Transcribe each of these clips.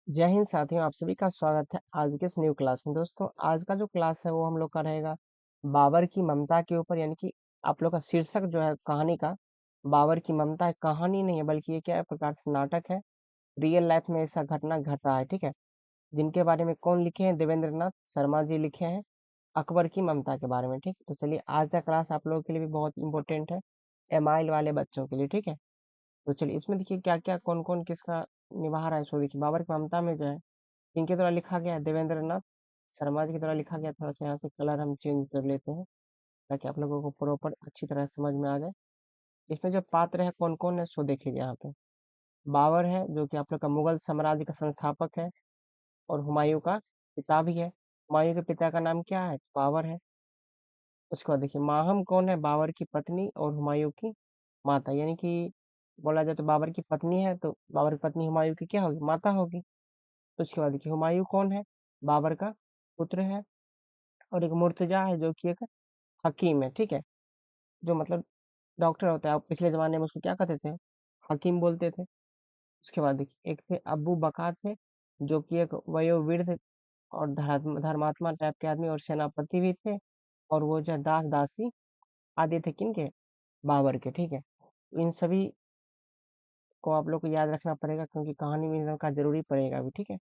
जय हिंद साथियों, आप सभी का स्वागत है आज के इस न्यू क्लास में। दोस्तों, आज का जो क्लास है वो हम लोग का रहेगा बाबर की ममता के ऊपर। यानी कि आप लोग का शीर्षक जो है कहानी का बाबर की ममता है। कहानी नहीं है बल्कि ये क्या है, प्रकार से नाटक है। रियल लाइफ में ऐसा घटना घट रहा है, ठीक है। जिनके बारे में कौन लिखे हैं? देवेंद्र नाथ शर्मा जी लिखे हैं अकबर की ममता के बारे में, ठीक। तो चलिए, आज का क्लास आप लोगों के लिए भी बहुत इंपॉर्टेंट है, एमाइल वाले बच्चों के लिए, ठीक है। तो चलिए, इसमें देखिए क्या क्या कौन कौन किसका निभा रहा है। सो देखिए, बाबर की ममता में जो है इनके द्वारा लिखा गया है देवेंद्र नाथ शर्मा जी के द्वारा लिखा गया। थोड़ा सा यहाँ से कलर हम चेंज कर लेते हैं ताकि आप लोगों को प्रॉपर अच्छी तरह समझ में आ जाए। इसमें जो पात्र है कौन कौन है, सो देखिए यहाँ पे। बाबर है जो कि आप लोग का मुगल साम्राज्य का संस्थापक है और हुमायूं का पिता भी है। हुमायूं के पिता का नाम क्या है? बाबर है। उसके बाद देखिए, माहम कौन है? बाबर की पत्नी और हुमायूं की माता। यानी कि बोला जाए तो बाबर की पत्नी है, तो बाबर की पत्नी हुमायूं की क्या होगी? माता होगी। तो उसके बाद देखिए, हुमायूं कौन है? बाबर का पुत्र है। और एक मुर्तजा है जो कि एक हकीम है, ठीक है। जो मतलब डॉक्टर होता है। आप पिछले जमाने में उसको क्या कहते थे? हकीम बोलते थे। उसके बाद देखिए, एक थे अब्बू बका थे जो कि एक वयोवृद्ध और धर्मात्मा टाइप के आदमी और सेनापति भी थे। और वो जो है दास दासी आदि थे किनके? बाबर के, ठीक है। तो इन सभी को आप लोग को याद रखना पड़ेगा क्योंकि कहानी में इनका जरूरी पड़ेगा अभी, ठीक है।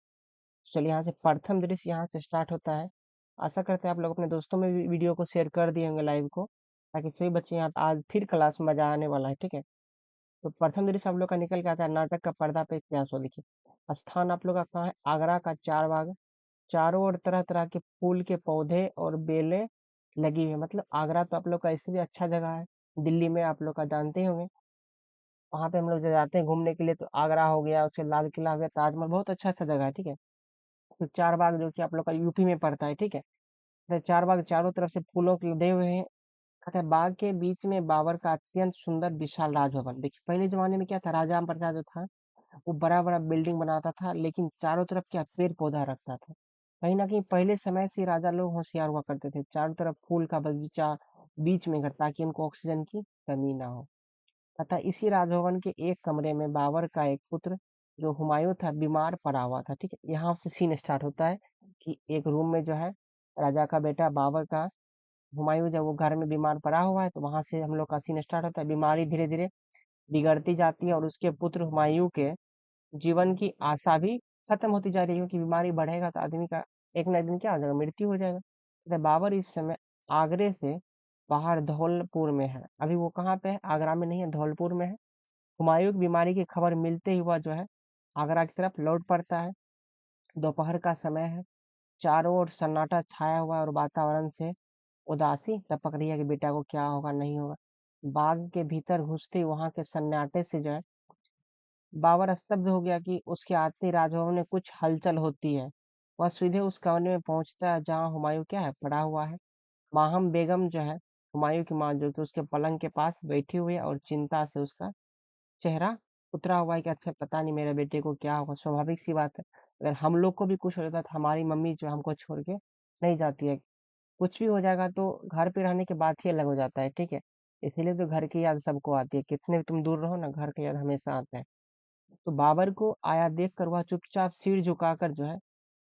चलिए, यहाँ से प्रथम दृश्य यहाँ से स्टार्ट होता है। आशा करते हैं आप लोग अपने दोस्तों में भी वीडियो को शेयर कर दिए होंगे लाइव को, ताकि सभी बच्चे यहाँ आज फिर क्लास में मजा आने वाला है, ठीक है। तो प्रथम दृश्य आप लोग का निकल के आता है नाटक का पर्दा पे इतिहास हो। देखिए, स्थान आप लोग का कहाँ है? आगरा का चार बाग। चारों ओर तरह तरह के फूल के पौधे और बेलें लगी हुई है। मतलब आगरा तो आप लोग का इससे भी अच्छा जगह है। दिल्ली में आप लोग का जानते ही होंगे, वहां पे हम लोग जो जाते हैं घूमने के लिए, तो आगरा हो गया, उसके लाल किला हो गया, ताजमहल, बहुत अच्छा अच्छा जगह है, ठीक है। तो चार बाग जो कि आप लोग का यूपी में पड़ता है, ठीक है। तो चार बाग चारों तरफ से फूलों के लदे हुए हैं। कहते हैं बाग के बीच में बाबर का अत्यंत सुंदर विशाल राजभवन। देखिए, पहले जमाने में क्या था, राजा प्रजा जो था वो बड़ा बड़ा बिल्डिंग बनाता था, लेकिन चारों तरफ क्या पेड़ पौधा रखता था। कहीं ना कहीं पहले समय से राजा लोग होशियार हुआ करते थे, चारों तरफ फूल का बगीचा बीच में घर, ताकि उनको ऑक्सीजन की कमी ना हो। तथा इसी राजभवन के एक कमरे में बाबर का एक पुत्र जो हुमायूं था बीमार पड़ा हुआ था, ठीक है। यहाँ से सीन स्टार्ट होता है कि एक रूम में जो है राजा का बेटा बाबर का हुमायूं जब वो घर में बीमार पड़ा हुआ है, तो वहां से हम लोग का सीन स्टार्ट होता है। बीमारी धीरे धीरे बिगड़ती जाती है और उसके पुत्र हुमायूं के जीवन की आशा भी खत्म होती जा रही है, क्योंकि बीमारी बढ़ेगा तो आदमी का एक ना एक दिन क्या हो जाएगा, मृत्यु हो जाएगा। तो बाबर इस समय आगरे से बाहर धौलपुर में है। अभी वो कहाँ पे है? आगरा में नहीं है, धौलपुर में है। हुमायूं की बीमारी की खबर मिलते ही हुआ जो है आगरा की तरफ लौट पड़ता है। दोपहर का समय है, चारों ओर सन्नाटा छाया हुआ है और वातावरण से उदासी टपक रही है कि बेटा को क्या होगा नहीं होगा। बाग के भीतर घुसते ही वहां के सन्नाटे से जो है बाबर स्तब्ध हो गया कि उसके आते ही राजभवन में कुछ हलचल होती है। वह सीधे उस कमरे में पहुंचता है जहां हुमायूं क्या है, पड़ा हुआ है। माहम बेगम जो है हुमायूं की माँ, जो कि उसके पलंग के पास बैठी हुई है और चिंता से उसका चेहरा उतरा हुआ है कि अच्छा पता नहीं मेरे बेटे को क्या होगा। स्वाभाविक सी बात है, अगर हम लोग को भी कुछ हो जाता है तो हमारी मम्मी जो हमको छोड़ के नहीं जाती है। कुछ भी हो जाएगा तो घर पे रहने के बाद ही अलग हो जाता है, ठीक है। इसीलिए तो घर की याद सबको आती है, कितने भी तुम दूर रहो ना, घर की याद हमेशा आता है। तो बाबर को आया देख कर वह चुपचाप सिर झुकाकर जो है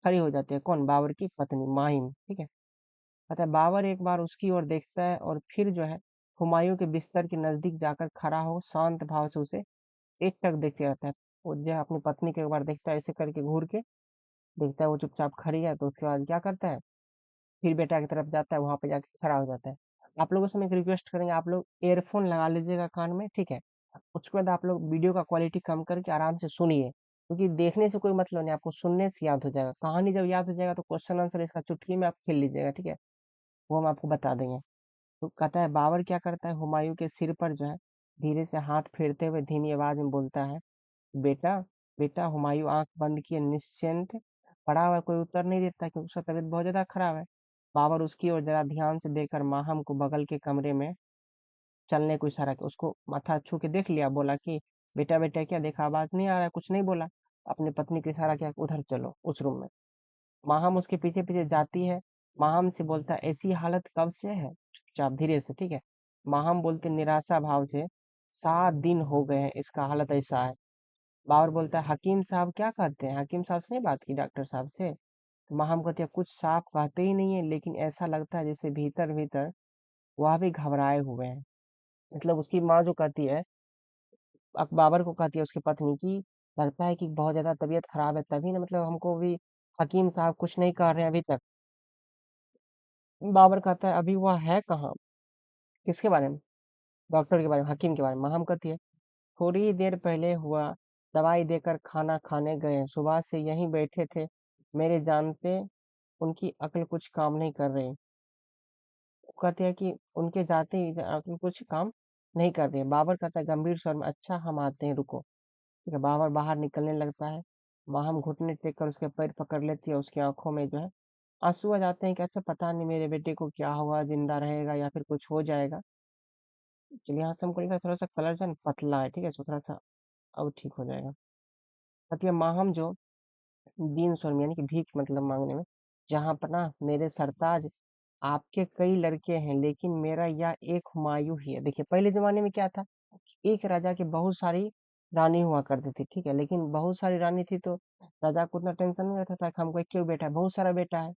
खड़ी हो जाती है। कौन? बाबर की पत्नी माहिम, ठीक है। अतः बाबर एक बार उसकी ओर देखता है और फिर जो है हुमायूं के बिस्तर के नजदीक जाकर खड़ा हो शांत भाव से उसे एकटक देखते रहता है। वो जो है अपनी पत्नी को एक बार देखता है, ऐसे करके घूर के देखता है वो चुपचाप खड़ी है, तो उसके बाद क्या करता है, फिर बेटा की तरफ जाता है, वहां पे जाके खड़ा हो जाता है। आप लोगों से मैं एक रिक्वेस्ट करेंगे, आप लोग एयरफोन लगा लीजिएगा कान में, ठीक है। उसके बाद आप लोग वीडियो का क्वालिटी कम करके आराम से सुनिए, क्योंकि देखने से कोई मतलब नहीं, आपको सुनने से याद हो जाएगा। कहानी जब याद हो जाएगा तो क्वेश्चन आंसर इसका चुटकी में आप खेल लीजिएगा, ठीक है। वो हम आपको बता देंगे। तो कहता है बाबर क्या करता है, हुमायूं के सिर पर जो है धीरे से हाथ फेरते हुए धीमी आवाज में बोलता है, बेटा बेटा। हुमायूं आंख बंद किए निश्चिंत पड़ा हुआ है, कोई उत्तर नहीं देता क्योंकि उसका तबीयत बहुत ज्यादा खराब है। बाबर उसकी ओर जरा ध्यान से देखकर माहम को बगल के कमरे में चलने को इशारा किया। उसको माथा छू के देख लिया, बोला कि बेटा बेटा क्या देखा, आवाज नहीं आ रहा है, कुछ नहीं बोला। अपनी पत्नी को इशारा किया, उधर चलो उस रूम में। माहम उसके पीछे पीछे जाती है। माहम से बोलता है, ऐसी हालत कब से है? चुपचाप धीरे से, ठीक है। माहम बोलते निराशा भाव से, 7 दिन हो गए हैं इसका हालत ऐसा है। बाबर बोलता है हकीम साहब क्या कहते हैं, हकीम साहब से नहीं बात की डॉक्टर साहब से। तो माँ हम कहती है कुछ साफ कहते ही नहीं है, लेकिन ऐसा लगता है जैसे भीतर भीतर वह भी घबराए हुए हैं। मतलब उसकी माँ जो कहती है, बाबर को कहती है उसकी पत्नी की, लगता है कि बहुत ज्यादा तबीयत खराब है, तभी ना मतलब हमको भी हकीम साहब कुछ नहीं कह रहे हैं अभी तक। बाबर कहता है अभी वह है कहाँ, किसके बारे में, डॉक्टर के बारे में, हकीम के बारे में। माँ हम कहती है थोड़ी ही देर पहले हुआ, दवाई देकर खाना खाने गए, सुबह से यहीं बैठे थे, मेरे जानते उनकी अक्ल कुछ काम नहीं कर रही। वो कहते हैं कि उनके जाते ही अक्ल कुछ काम नहीं कर रही है। बाबर कहता है गंभीर स्वर में, अच्छा हम आते हैं रुको। ठीक है, बाबर बाहर निकलने लगता है। हम घुटने टेक कर उसके पैर पकड़ लेती है, उसकी आंखों में जो है आंसू आ जाते हैं कि अच्छा पता नहीं मेरे बेटे को क्या होगा, जिंदा रहेगा या फिर कुछ हो जाएगा। चलिए यहाँ से हमको लगता है थोड़ा सा कलर जो है ना पतला है, ठीक है, तो थोड़ा सा अब ठीक हो जाएगा। कहती है माहम जो दीन स्वर में यानी कि भीख मतलब मांगने में, जहाँ पना मेरे सरताज, आपके कई लड़के हैं लेकिन मेरा यह एक हुमायूं ही है। देखिए पहले जमाने में क्या था, एक राजा की बहुत सारी रानी हुआ करती थी, ठीक है, लेकिन बहुत सारी रानी थी तो राजा को उतना टेंशन नहीं रहता था कि हमको एक क्यों बेटा है, बहुत सारा बेटा है।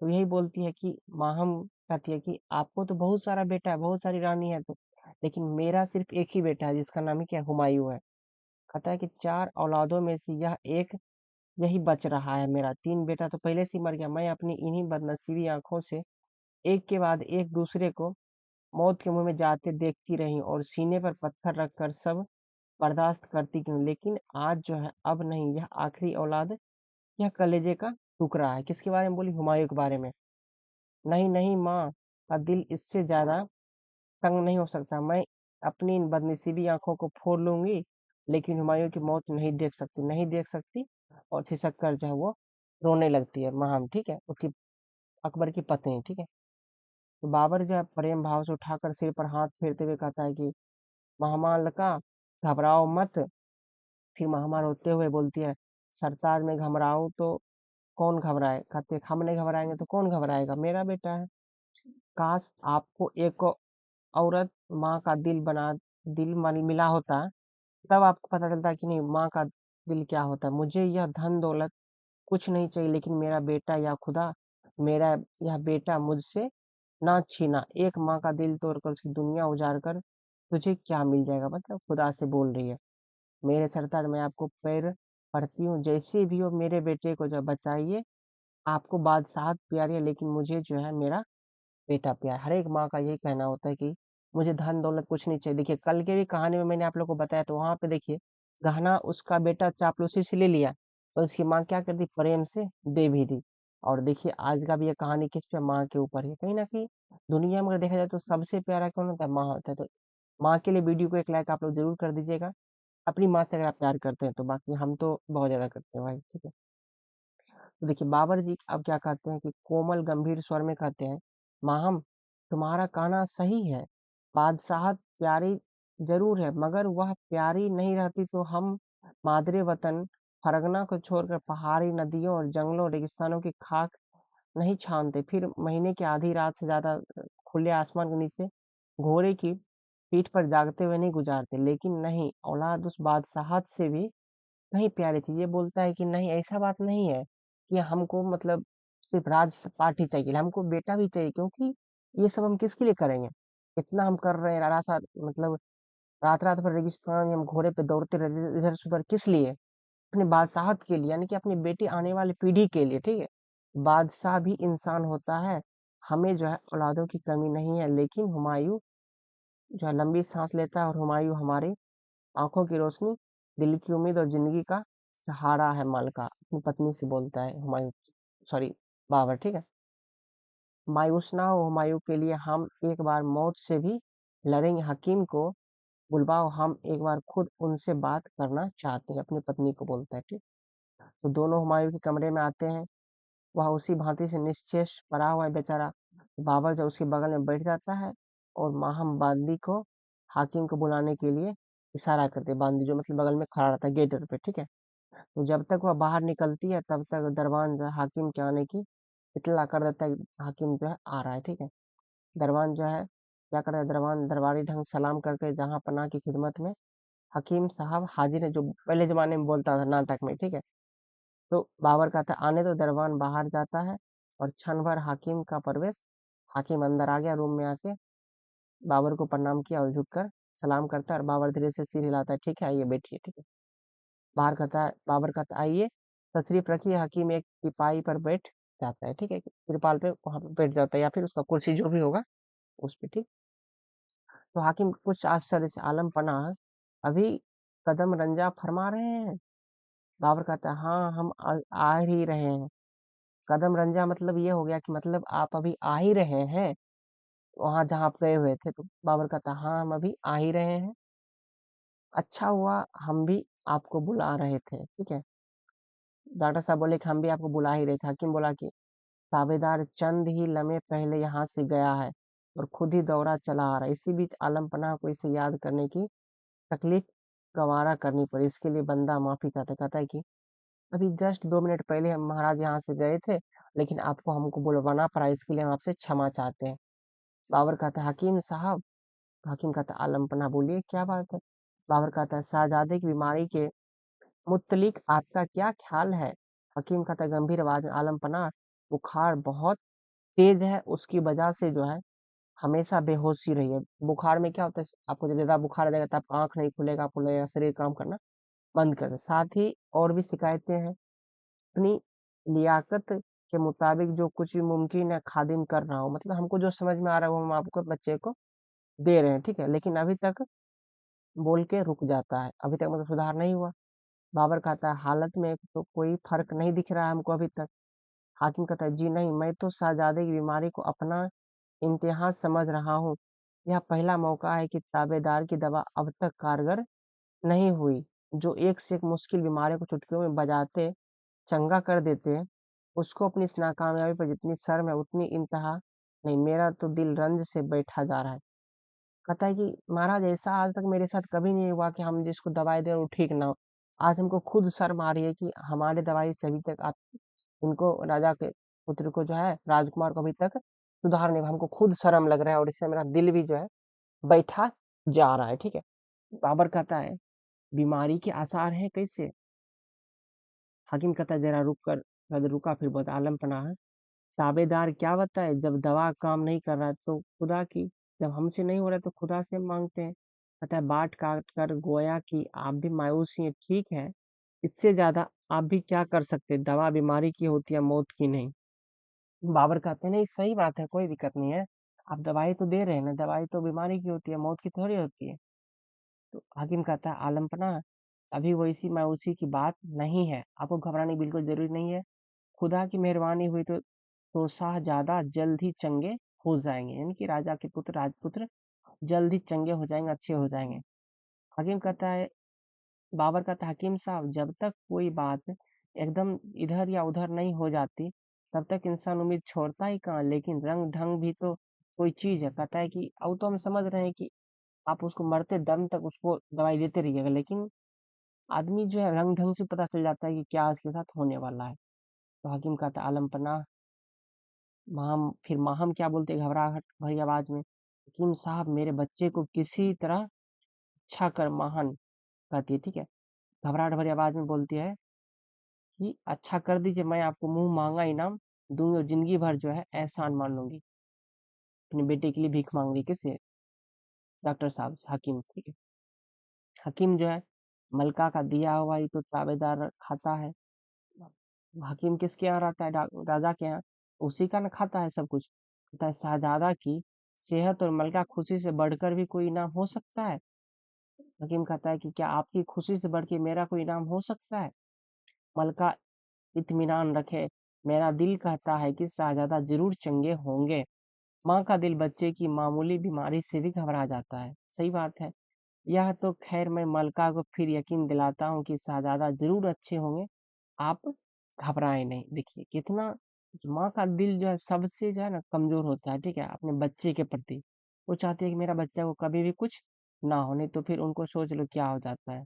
तो यही बोलती है कि माहम कहती है कि आपको तो बहुत सारा बेटा है, बहुत सारी रानी है, तो लेकिन मेरा सिर्फ एक ही बेटा है जिसका नाम ही क्या है, हुमायूं है। कहता है कि चार औलादों में से यह एक यही बच रहा है मेरा, तीन बेटा तो पहले से ही मर गया, मैं अपनी इन्हीं बदनसीबी आंखों से एक के बाद एक दूसरे को मौत के मुंह में जाते देखती रही और सीने पर पत्थर रखकर सब बर्दाश्त करती क्यों, लेकिन आज जो है अब नहीं, यह आखिरी औलाद, यह कलेजे का टुकड़ा है। किसके बारे में बोली, हुमायूं के बारे में। नहीं नहीं माँ का दिल इससे ज्यादा तंग नहीं हो सकता, मैं अपनी इन बदनसीबी आंखों को फोड़ लूंगी, लेकिन हुमायूं की मौत नहीं देख सकती, नहीं देख सकती। और खिसक कर जो है वो रोने लगती है माहम, ठीक है, उसकी अकबर की पत्नी, ठीक है। तो बाबर जो है प्रेम भाव से उठाकर सिर पर हाथ फेरते हुए कहता है कि महामालका घबराओ मत। फिर महामा रोते हुए बोलती है सरताज में घबराऊं तो कौन घबराए, कहते हैं, हम नहीं घबराएंगे तो कौन घबराएगा, मेरा बेटा है। काश आपको एक औरत माँ का दिल मिला होता, तब आपको पता चलता कि नहीं माँ का दिल क्या होता है। मुझे यह धन दौलत कुछ नहीं चाहिए, लेकिन मेरा बेटा, या खुदा मेरा यह बेटा मुझसे ना छीना, एक माँ का दिल तोड़कर उसकी दुनिया उजाड़ कर तुझे क्या मिल जाएगा, मतलब खुदा से बोल रही है। मेरे सरताज मैं आपको पैर पड़ती हूँ, जैसे भी हो मेरे बेटे को जो बचाइए। आपको बादशाहत प्यारी है, लेकिन मुझे जो है मेरा बेटा प्यार। हर एक माँ का यही कहना होता है कि मुझे धन दौलत कुछ नहीं चाहिए। देखिए कल के भी कहानी में मैंने आप लोग को बताया, तो वहां पे देखिए गहना उसका बेटा चापलूसी से ले लिया, और उसकी माँ क्या कर दी, प्रेम से दे भी दी। और देखिए आज का भी ये कहानी किस पे, माँ के ऊपर है। कहीं ना कहीं दुनिया में अगर देखा जाए तो सबसे प्यारा कौन होता है, माँ होता है। तो माँ के लिए वीडियो को एक लाइक आप लोग जरूर कर दीजिएगा, अपनी माँ से अगर आप प्यार करते हैं तो। बाकी हम तो बहुत ज्यादा करते हैं भाई, ठीक है। तो देखिए बाबर जी अब क्या कहते हैं कि कोमल गंभीर स्वर में कहते हैं माहम तुम्हारा कहना सही है, बादशाहत प्यारी जरूर है, मगर वह प्यारी नहीं रहती तो हम मादरे वतन फरगना को छोड़कर पहाड़ी नदियों और जंगलों और रेगिस्तानों की खाक नहीं छानते, फिर महीने की आधी रात से ज्यादा खुले आसमान के नीचे घोड़े की पीठ पर जागते हुए नहीं गुजारते। लेकिन नहीं, औलाद उस बादशाहत से भी नहीं प्यारी थी। ये बोलता है कि नहीं ऐसा बात नहीं है कि हमको मतलब सिर्फ राज पार्टी चाहिए, हमको बेटा भी चाहिए, क्योंकि ये सब हम किसके लिए करेंगे, इतना हम कर रहे हैं रात मतलब रात रात भर रेगिस्तान में हम घोड़े पे दौड़ते रहते इधर से उधर, किस लिए, अपने बादशाहत के लिए, यानी कि अपनी बेटी आने वाली पीढ़ी के लिए, ठीक है। बादशाह भी इंसान होता है, हमें जो है औलादों की कमी नहीं है, लेकिन हुमायूं जो है लंबी सांस लेता है, और हुमायूं हमारी आंखों की रोशनी, दिल की उम्मीद और जिंदगी का सहारा है। मलका अपनी पत्नी से बोलता है हुमायूं, सॉरी बाबर, ठीक है। मायूस ना हो हुमायूं के लिए, हम एक बार मौत से भी लड़ेंगे, हकीम को बुलवाओ, हम एक बार खुद उनसे बात करना चाहते हैं, अपनी पत्नी को बोलता है, ठीक। तो दोनों हुमायूं के कमरे में आते हैं। वह उसी भांति से निश्चेष पड़ा हुआ है बेचारा। बाबर जब उसके बगल में बैठ जाता है, और माहम बांदी को हाकिम को बुलाने के लिए इशारा करते, बांदी जो मतलब बगल में खड़ा रहता है गेट पे, ठीक है। तो जब तक वह बाहर निकलती है तब तक दरबान जो है हाकिम के आने की इत्तला कर देता है कि हाकिम जो है आ रहा है, ठीक है। दरबान जो है क्या करता है, दरबान दरबारी ढंग से सलाम करके जहाँ पनाह की खिदमत में हकीम साहब हाजिर है, जो पहले जमाने में बोलता था नाटक में, ठीक है। तो बाबर कहता है आने तो दरबान बाहर जाता है, और क्षण भर हाकिम का प्रवेश। हाकिम अंदर आ गया रूम में आके, बाबर को प्रणाम किया और झुककर सलाम करता है, और बाबर धीरे से सिर हिलाता है, ठीक है आइए बैठिए, ठीक है। बाबर कहता है आइए, तशरीफ रखिए। हकीम एक टिपाई पर बैठ जाता है, ठीक है, तिरपाल पे वहां पे बैठ जाता है, या फिर उसका कुर्सी जो भी होगा उस पे, ठीक। तो हाकिम कुछ आश्चर्य से आलम पनाह, अभी कदम रंजा फरमा रहे हैं? बाबर कहता है हाँ, हम आ ही रहे हैं। कदम रंजा मतलब ये हो गया कि मतलब आप अभी आ ही रहे हैं वहां जहाँ आप गए हुए थे। तो बाबर कहता है हाँ, हम अभी आ ही रहे हैं। अच्छा हुआ, हम भी आपको बुला रहे थे, ठीक है। डॉक्टर साहब बोले कि हम भी आपको बुला ही रहे थे। हकीम बोला कि ताबेदार चंद ही लम्हे पहले यहाँ से गया है, और खुद ही दौरा चला आ रहा है। इसी बीच आलम पनाह को इसे याद करने की तकलीफ गवारा करनी पड़ी। इसके लिए बंदा माफी चाहता है। कहता है कि अभी जस्ट 2 मिनट पहले हम महाराज यहाँ से गए थे, लेकिन आपको हमको बुलवाना पड़ा, इसके लिए हम आपसे क्षमा चाहते हैं। बाबर कहता है हकीम साहब। हकीम कहता है आलम पनाह बोलिए क्या बात है। बाबर कहता है शाहजादे की बीमारी के मुत्तलिक आपका क्या ख्याल है? हकीम कहता है गंभीर आवाज में, आलम पनाह बुखार बहुत तेज है, उसकी वजह से जो है हमेशा बेहोशी रही है। बुखार में क्या होता है, आपको जब ज्यादा बुखार आ जाएगा तो आपका आंख नहीं खुलेगा, आपको लगेगा शरीर काम करना बंद कर दे। साथ ही और भी शिकायतें हैं। अपनी लियाकत के मुताबिक जो कुछ भी मुमकिन है खादिम कर रहा हूँ, मतलब हमको जो समझ में आ रहा है वो हम आपको बच्चे को दे रहे हैं, ठीक है, लेकिन अभी तक बोल के रुक जाता है, अभी तक मतलब सुधार नहीं हुआ। बाबर कहता है हालत में तो कोई फर्क नहीं दिख रहा है हमको अभी तक। हाकिम कहता है जी नहीं, मैं तो शहजादे की बीमारी को अपना इम्तिहान समझ रहा हूँ। यह पहला मौका है कि ताबेदार की दवा अब तक कारगर नहीं हुई। जो एक से एक मुश्किल बीमारियों को चुटकियों में बजाते चंगा कर देते हैं, उसको अपनी इस नाकामयाबी पर जितनी शर्म है उतनी इंतहा नहीं। मेरा तो दिल रंज से बैठा जा रहा है। कहता है कि महाराज ऐसा आज तक मेरे साथ कभी नहीं हुआ कि हम जिसको दवाई दे वो ठीक ना हो। आज हमको खुद शर्म आ रही है कि हमारे दवाई से अभी तक आप उनको राजा के पुत्र को जो है राजकुमार को अभी तक सुधार नहीं हुआ। हमको खुद शर्म लग रहा है, और इससे मेरा दिल भी जो है बैठा जा रहा है, ठीक है। बाबर कहता है बीमारी के आसार हैं कैसे? हाकिम कहता है जरा रुक कर, रुका, फिर बहुत आलम पना है। ताबेदार क्या बताए, जब दवा काम नहीं कर रहा है तो खुदा की, जब हमसे नहीं हो रहा है तो खुदा से मांगते हैं। कहता है बाट काट कर गोया कि आप भी मायूस ही हैं, ठीक है, इससे ज्यादा आप भी क्या कर सकते हैं? दवा बीमारी की होती है, मौत की नहीं। बाबर कहते हैं नहीं सही बात है, कोई दिक्कत नहीं है, आप दवाई तो दे रहे हैं ना, दवाई तो बीमारी की होती है, मौत की थोड़ी होती है। तो हाकिम कहता है आलमपना, अभी वैसी मायूसी की बात नहीं है, आपको घबराने की बिल्कुल जरूरी नहीं है। खुदा की मेहरबानी हुई तो शाहजादा जल्द ही चंगे हो जाएंगे, यानी कि राजा के पुत्र राजपुत्र जल्द ही चंगे हो जाएंगे, अच्छे हो जाएंगे। हकीम कहता है बाबर कहता है हकीम साहब, जब तक कोई बात एकदम इधर या उधर नहीं हो जाती तब तक इंसान उम्मीद छोड़ता ही कहाँ। लेकिन रंग ढंग भी तो कोई चीज है। कहता है कि अब तो हम समझ रहे हैं कि आप उसको मरते दम तक उसको दवाई देते रहिएगा, लेकिन आदमी जो है रंग ढंग से पता चल जाता है कि क्या उसके साथ होने वाला है। तो हकीम कहता है आलम पन्ना, माम फिर माहम क्या बोलते हैं घबराहट भरी आवाज में, हकीम साहब मेरे बच्चे को किसी तरह अच्छा कर महान, कहती है, ठीक है, घबराहट भरी आवाज में बोलती है कि अच्छा कर दीजिए, मैं आपको मुंह मांगा इनाम दूंगी और जिंदगी भर जो है एहसान मान लूंगी। अपने बेटे के लिए भीख मांग रही किससे? डॉक्टर साहब से, हकीम से, ठीक है। हकीम जो है मलका का दिया हुआ ही तो ताबेदार खाता है। हकीम किसके यहाँ रहता है? राजा के यहाँ, उसी का न खाता है सब कुछ। कहता है शाहजादा की सेहत और मलका खुशी से बढ़कर भी कोई इनाम हो सकता है? हकीम कहता है कि क्या आपकी खुशी से बढ़ के मेरा कोई इनाम हो सकता है? मलका इत्मीनान रखे, मेरा दिल कहता है कि शाहजादा जरूर चंगे होंगे। माँ का दिल बच्चे की मामूली बीमारी से भी घबरा जाता है। सही बात है। यह तो खैर मैं मलका को फिर यकीन दिलाता हूँ कि शाहजादा जरूर अच्छे होंगे, आप घबराएं नहीं। देखिए कितना माँ का दिल जो है सबसे जो है ना कमजोर होता है, ठीक है, अपने बच्चे के प्रति। वो चाहती है कि मेरा बच्चा को कभी भी कुछ ना हो, नहीं तो फिर उनको सोच लो क्या हो जाता है।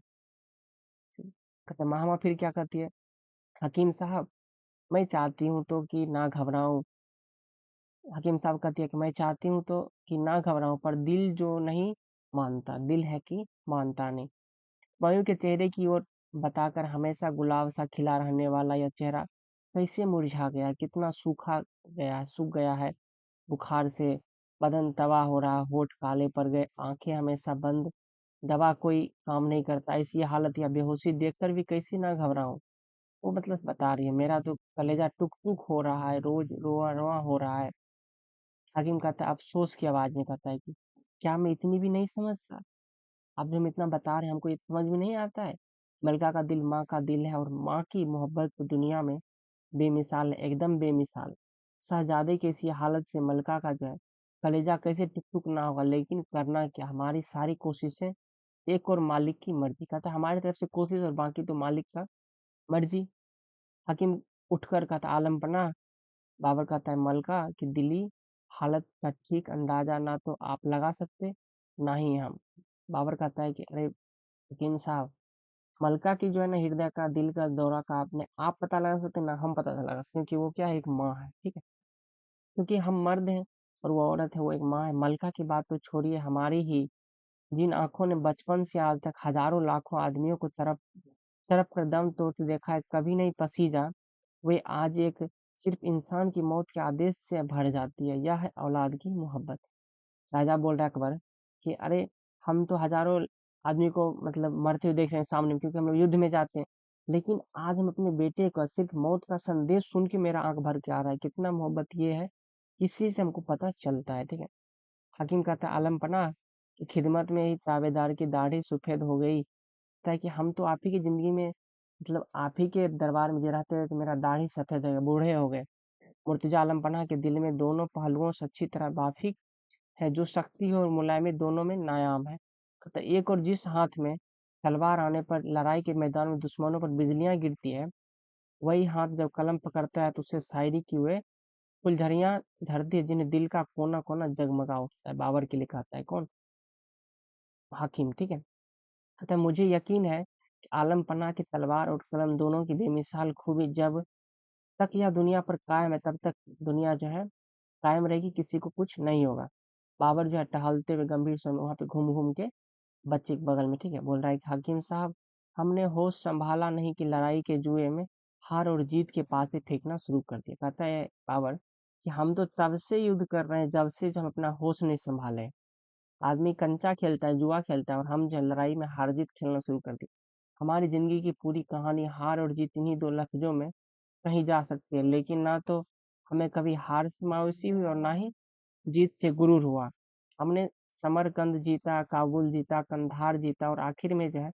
कहते मामा फिर क्या करती है, हकीम साहब मैं चाहती हूँ तो कि ना घबराऊं। हकीम साहब कहती है कि मैं चाहती हूँ तो कि ना घबराऊं, पर दिल जो नहीं मानता, दिल है कि मानता नहीं। हुस्मायूं के चेहरे की ओर बताकर हमेशा गुलाब सा खिला रहने वाला यह चेहरा कैसे मुरझा गया, कितना सूख गया है बुखार से। बदन तवा हो रहा, होठ काले पड़ गए, आंखें हमेशा बंद, दवा कोई काम नहीं करता। ऐसी हालत या बेहोशी देखकर भी कैसे ना घबराऊं। वो मतलब बता रही है, मेरा तो कलेजा टुक टुक हो रहा है, रोज रोआ रोआ हो रहा है। हाकिम कहता है अफसोस की आवाज में, कहता है कि क्या मैं इतनी भी नहीं समझता? आप जो हम इतना बता रहे हैं हमको ये समझ में नहीं आता है? मलका का दिल माँ का दिल है, और माँ की मोहब्बत तो दुनिया में बेमिसाल है, एकदम बेमिसाल। शहजादे की इसी हालत से मलका का जो है कलेजा कैसे टुक टुक ना होगा, लेकिन करना क्या, हमारी सारी कोशिशें एक और मालिक की मर्जी। कहता है हमारी तरफ से कोशिश और बाकी तो मालिक का मर्जी। हकीम उठकर कहता आलम पना। बाबर कहता है मलका की दिली हालत का ठीक अंदाजा ना तो आप लगा सकते, ना ही हम। बाबर कहता है कि अरे हकीम साहब, मलका की जो है ना हृदय का दिल का दौरा का आपने आप पता लगा सकते, ना हम पता लगा सकते, क्योंकि वो क्या है, एक माँ है, ठीक है। क्योंकि हम मर्द हैं और वो औरत है, वो एक माँ है। मलका की बात तो छोड़िए, हमारी ही जिन आंखों ने बचपन से आज तक हजारों लाखों आदमियों को तरफ तरफ कर दम तोड़ते देखा है, कभी नहीं पसीजा, वे आज एक सिर्फ इंसान की मौत के आदेश से भर जाती है। यह है औलाद की मोहब्बत। राजा बोल रहा है अकबर कि अरे हम तो हजारों आदमी को मतलब मरते हुए देख रहे हैं सामने में, क्योंकि हम लोग युद्ध में जाते हैं, लेकिन आज हम अपने बेटे का सिर्फ मौत का संदेश सुन के मेरा आंख भर के आ रहा है। कितना मोहब्बत ये है, इसी से हमको पता चलता है, ठीक है। हकीम कहता है आलम पना की खिदमत में ही ताबेदार की दाढ़ी सफेद हो गई। कहता है कि हम तो आप ही की जिंदगी में मतलब आप ही के दरबार में जो रहते हुए तो मेरा दाढ़ी सफेद हो गया, बूढ़े हो गए। मुर्तजा आलम पनाह के दिल में दोनों पहलुओं से अच्छी तरह वाकिफ है, जो शक्ति और मुलायमी दोनों में नायाब है। कहता है, एक और जिस हाथ में तलवार आने पर लड़ाई के मैदान में दुश्मनों पर बिजलियां गिरती है, वही हाथ जब कलम पकड़ता है तो उससे शायरी की हुए फुलझड़ियां झड़ती है, जिन्हें दिल का कोना कोना जगमगा उठता है। बाबर के लिए कहता है कौन? हाकिम, ठीक है। कहता है मुझे यकीन है कि आलम पन्ना की तलवार और कलम दोनों की बेमिसाल खूबी जब तक यह दुनिया पर कायम है, तब तक दुनिया जो है कायम रहेगी, किसी को कुछ नहीं होगा। बाबर जो है टहलते हुए गंभीर स्वर में वहां पे घूम घूम के बच्चे के बगल में, ठीक है, बोल रहा है कि हकीम साहब, हमने होश संभाला नहीं कि लड़ाई के जुए में हार और जीत के पासे फेंकना शुरू कर दिया। कहता है बाबर कि हम तो तब से युद्ध कर रहे हैं जब से जो हम अपना होश नहीं संभाले। आदमी कंचा खेलता है, जुआ खेलता है, और हम जो है लड़ाई में हार जीत खेलना शुरू कर दिया। हमारी जिंदगी की पूरी कहानी हार और जीत इन्हीं दो लफ्जों में कही जा सकती है, लेकिन ना तो हमें कभी हार से मायूसी हुई और ना ही जीत से गुरूर हुआ। हमने समरकंद जीता, काबुल जीता, कंधार जीता, और आखिर में जो है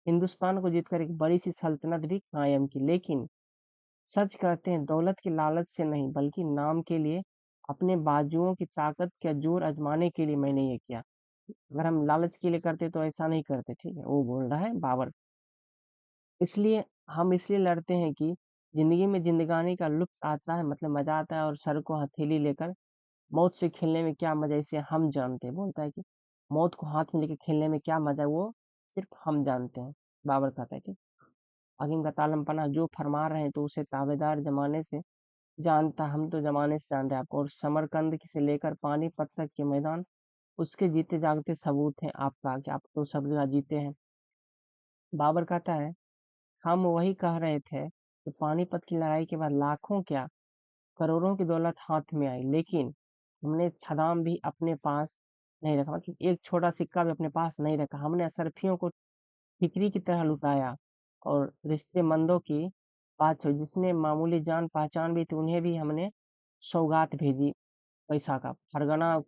हिंदुस्तान को जीतकर एक बड़ी सी सल्तनत भी कायम की। लेकिन सच कहते हैं दौलत की लालच से नहीं, बल्कि नाम के लिए, अपने बाजुओं की ताकत का जोर आजमाने के लिए मैंने ये किया। अगर हम लालच के लिए करते तो ऐसा नहीं करते, ठीक है, वो बोल रहा है बाबर। इसलिए हम इसलिए लड़ते हैं कि जिंदगी में जिंदगानी का लुत्फ आता है, मतलब मजा आता है, और सर को हथेली लेकर मौत से खेलने में क्या मजा है, इसे हम जानते हैं। बोलता है कि मौत को हाथ में लेकर खेलने में क्या मजा है, वो सिर्फ हम जानते हैं। बाबर कहता है कि हकीम का तालम पना जो फरमा रहे हैं तो उसे ताबेदार जमाने से जानता, हम तो जमाने से जान रहे हैं आपको। और समरकंद से लेकर पानीपत तक के मैदान उसके जीते जागते सबूत हैं आपका, कि आप तो सब जगह जीते हैं। बाबर कहता है हम वही कह रहे थे कि पानीपत की लड़ाई के बाद लाखों क्या करोड़ों की दौलत हाथ में आई, लेकिन हमने छदाम भी अपने पास नहीं रखा, मतलब एक छोटा सिक्का भी अपने पास नहीं रखा। हमने असरफियों को ठिकरी की तरह लुटाया, और रिश्तेमंदों की बात हुई, जिसने मामूली जान पहचान भी थी उन्हें भी हमने सौगात भेजी पैसा का। फरगना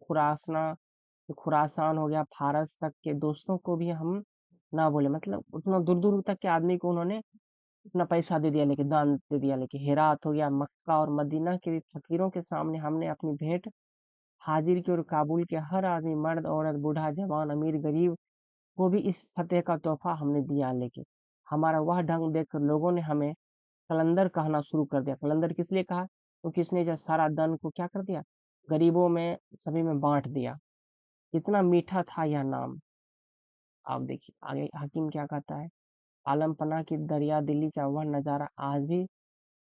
खुरासान हो गया, फारस तक के दोस्तों को भी हम ना बोले, मतलब उतना दूर दूर तक के आदमी को उन्होंने अपना पैसा दे दिया, लेके दान दे दिया। लेकिन हेरात हो गया, मक्का और मदीना के भी फकीरों के सामने हमने अपनी भेंट हाजिर की, और काबुल के हर आदमी, मर्द औरत, बूढ़ा जवान, अमीर गरीब को भी इस फतेह का तोहफा हमने दिया। लेकिन हमारा वह ढंग देखकर लोगों ने हमें कलंदर कहना शुरू कर दिया। कलंदर किस लिए कहा? क्योंकि इसने जो सारा धन को क्या कर दिया, गरीबों में सभी में बांट दिया। इतना मीठा था यह नाम। आप देखिए आगे हकीम क्या कहता है। आलम पना की दरिया दिल्ली का वह नजारा आज भी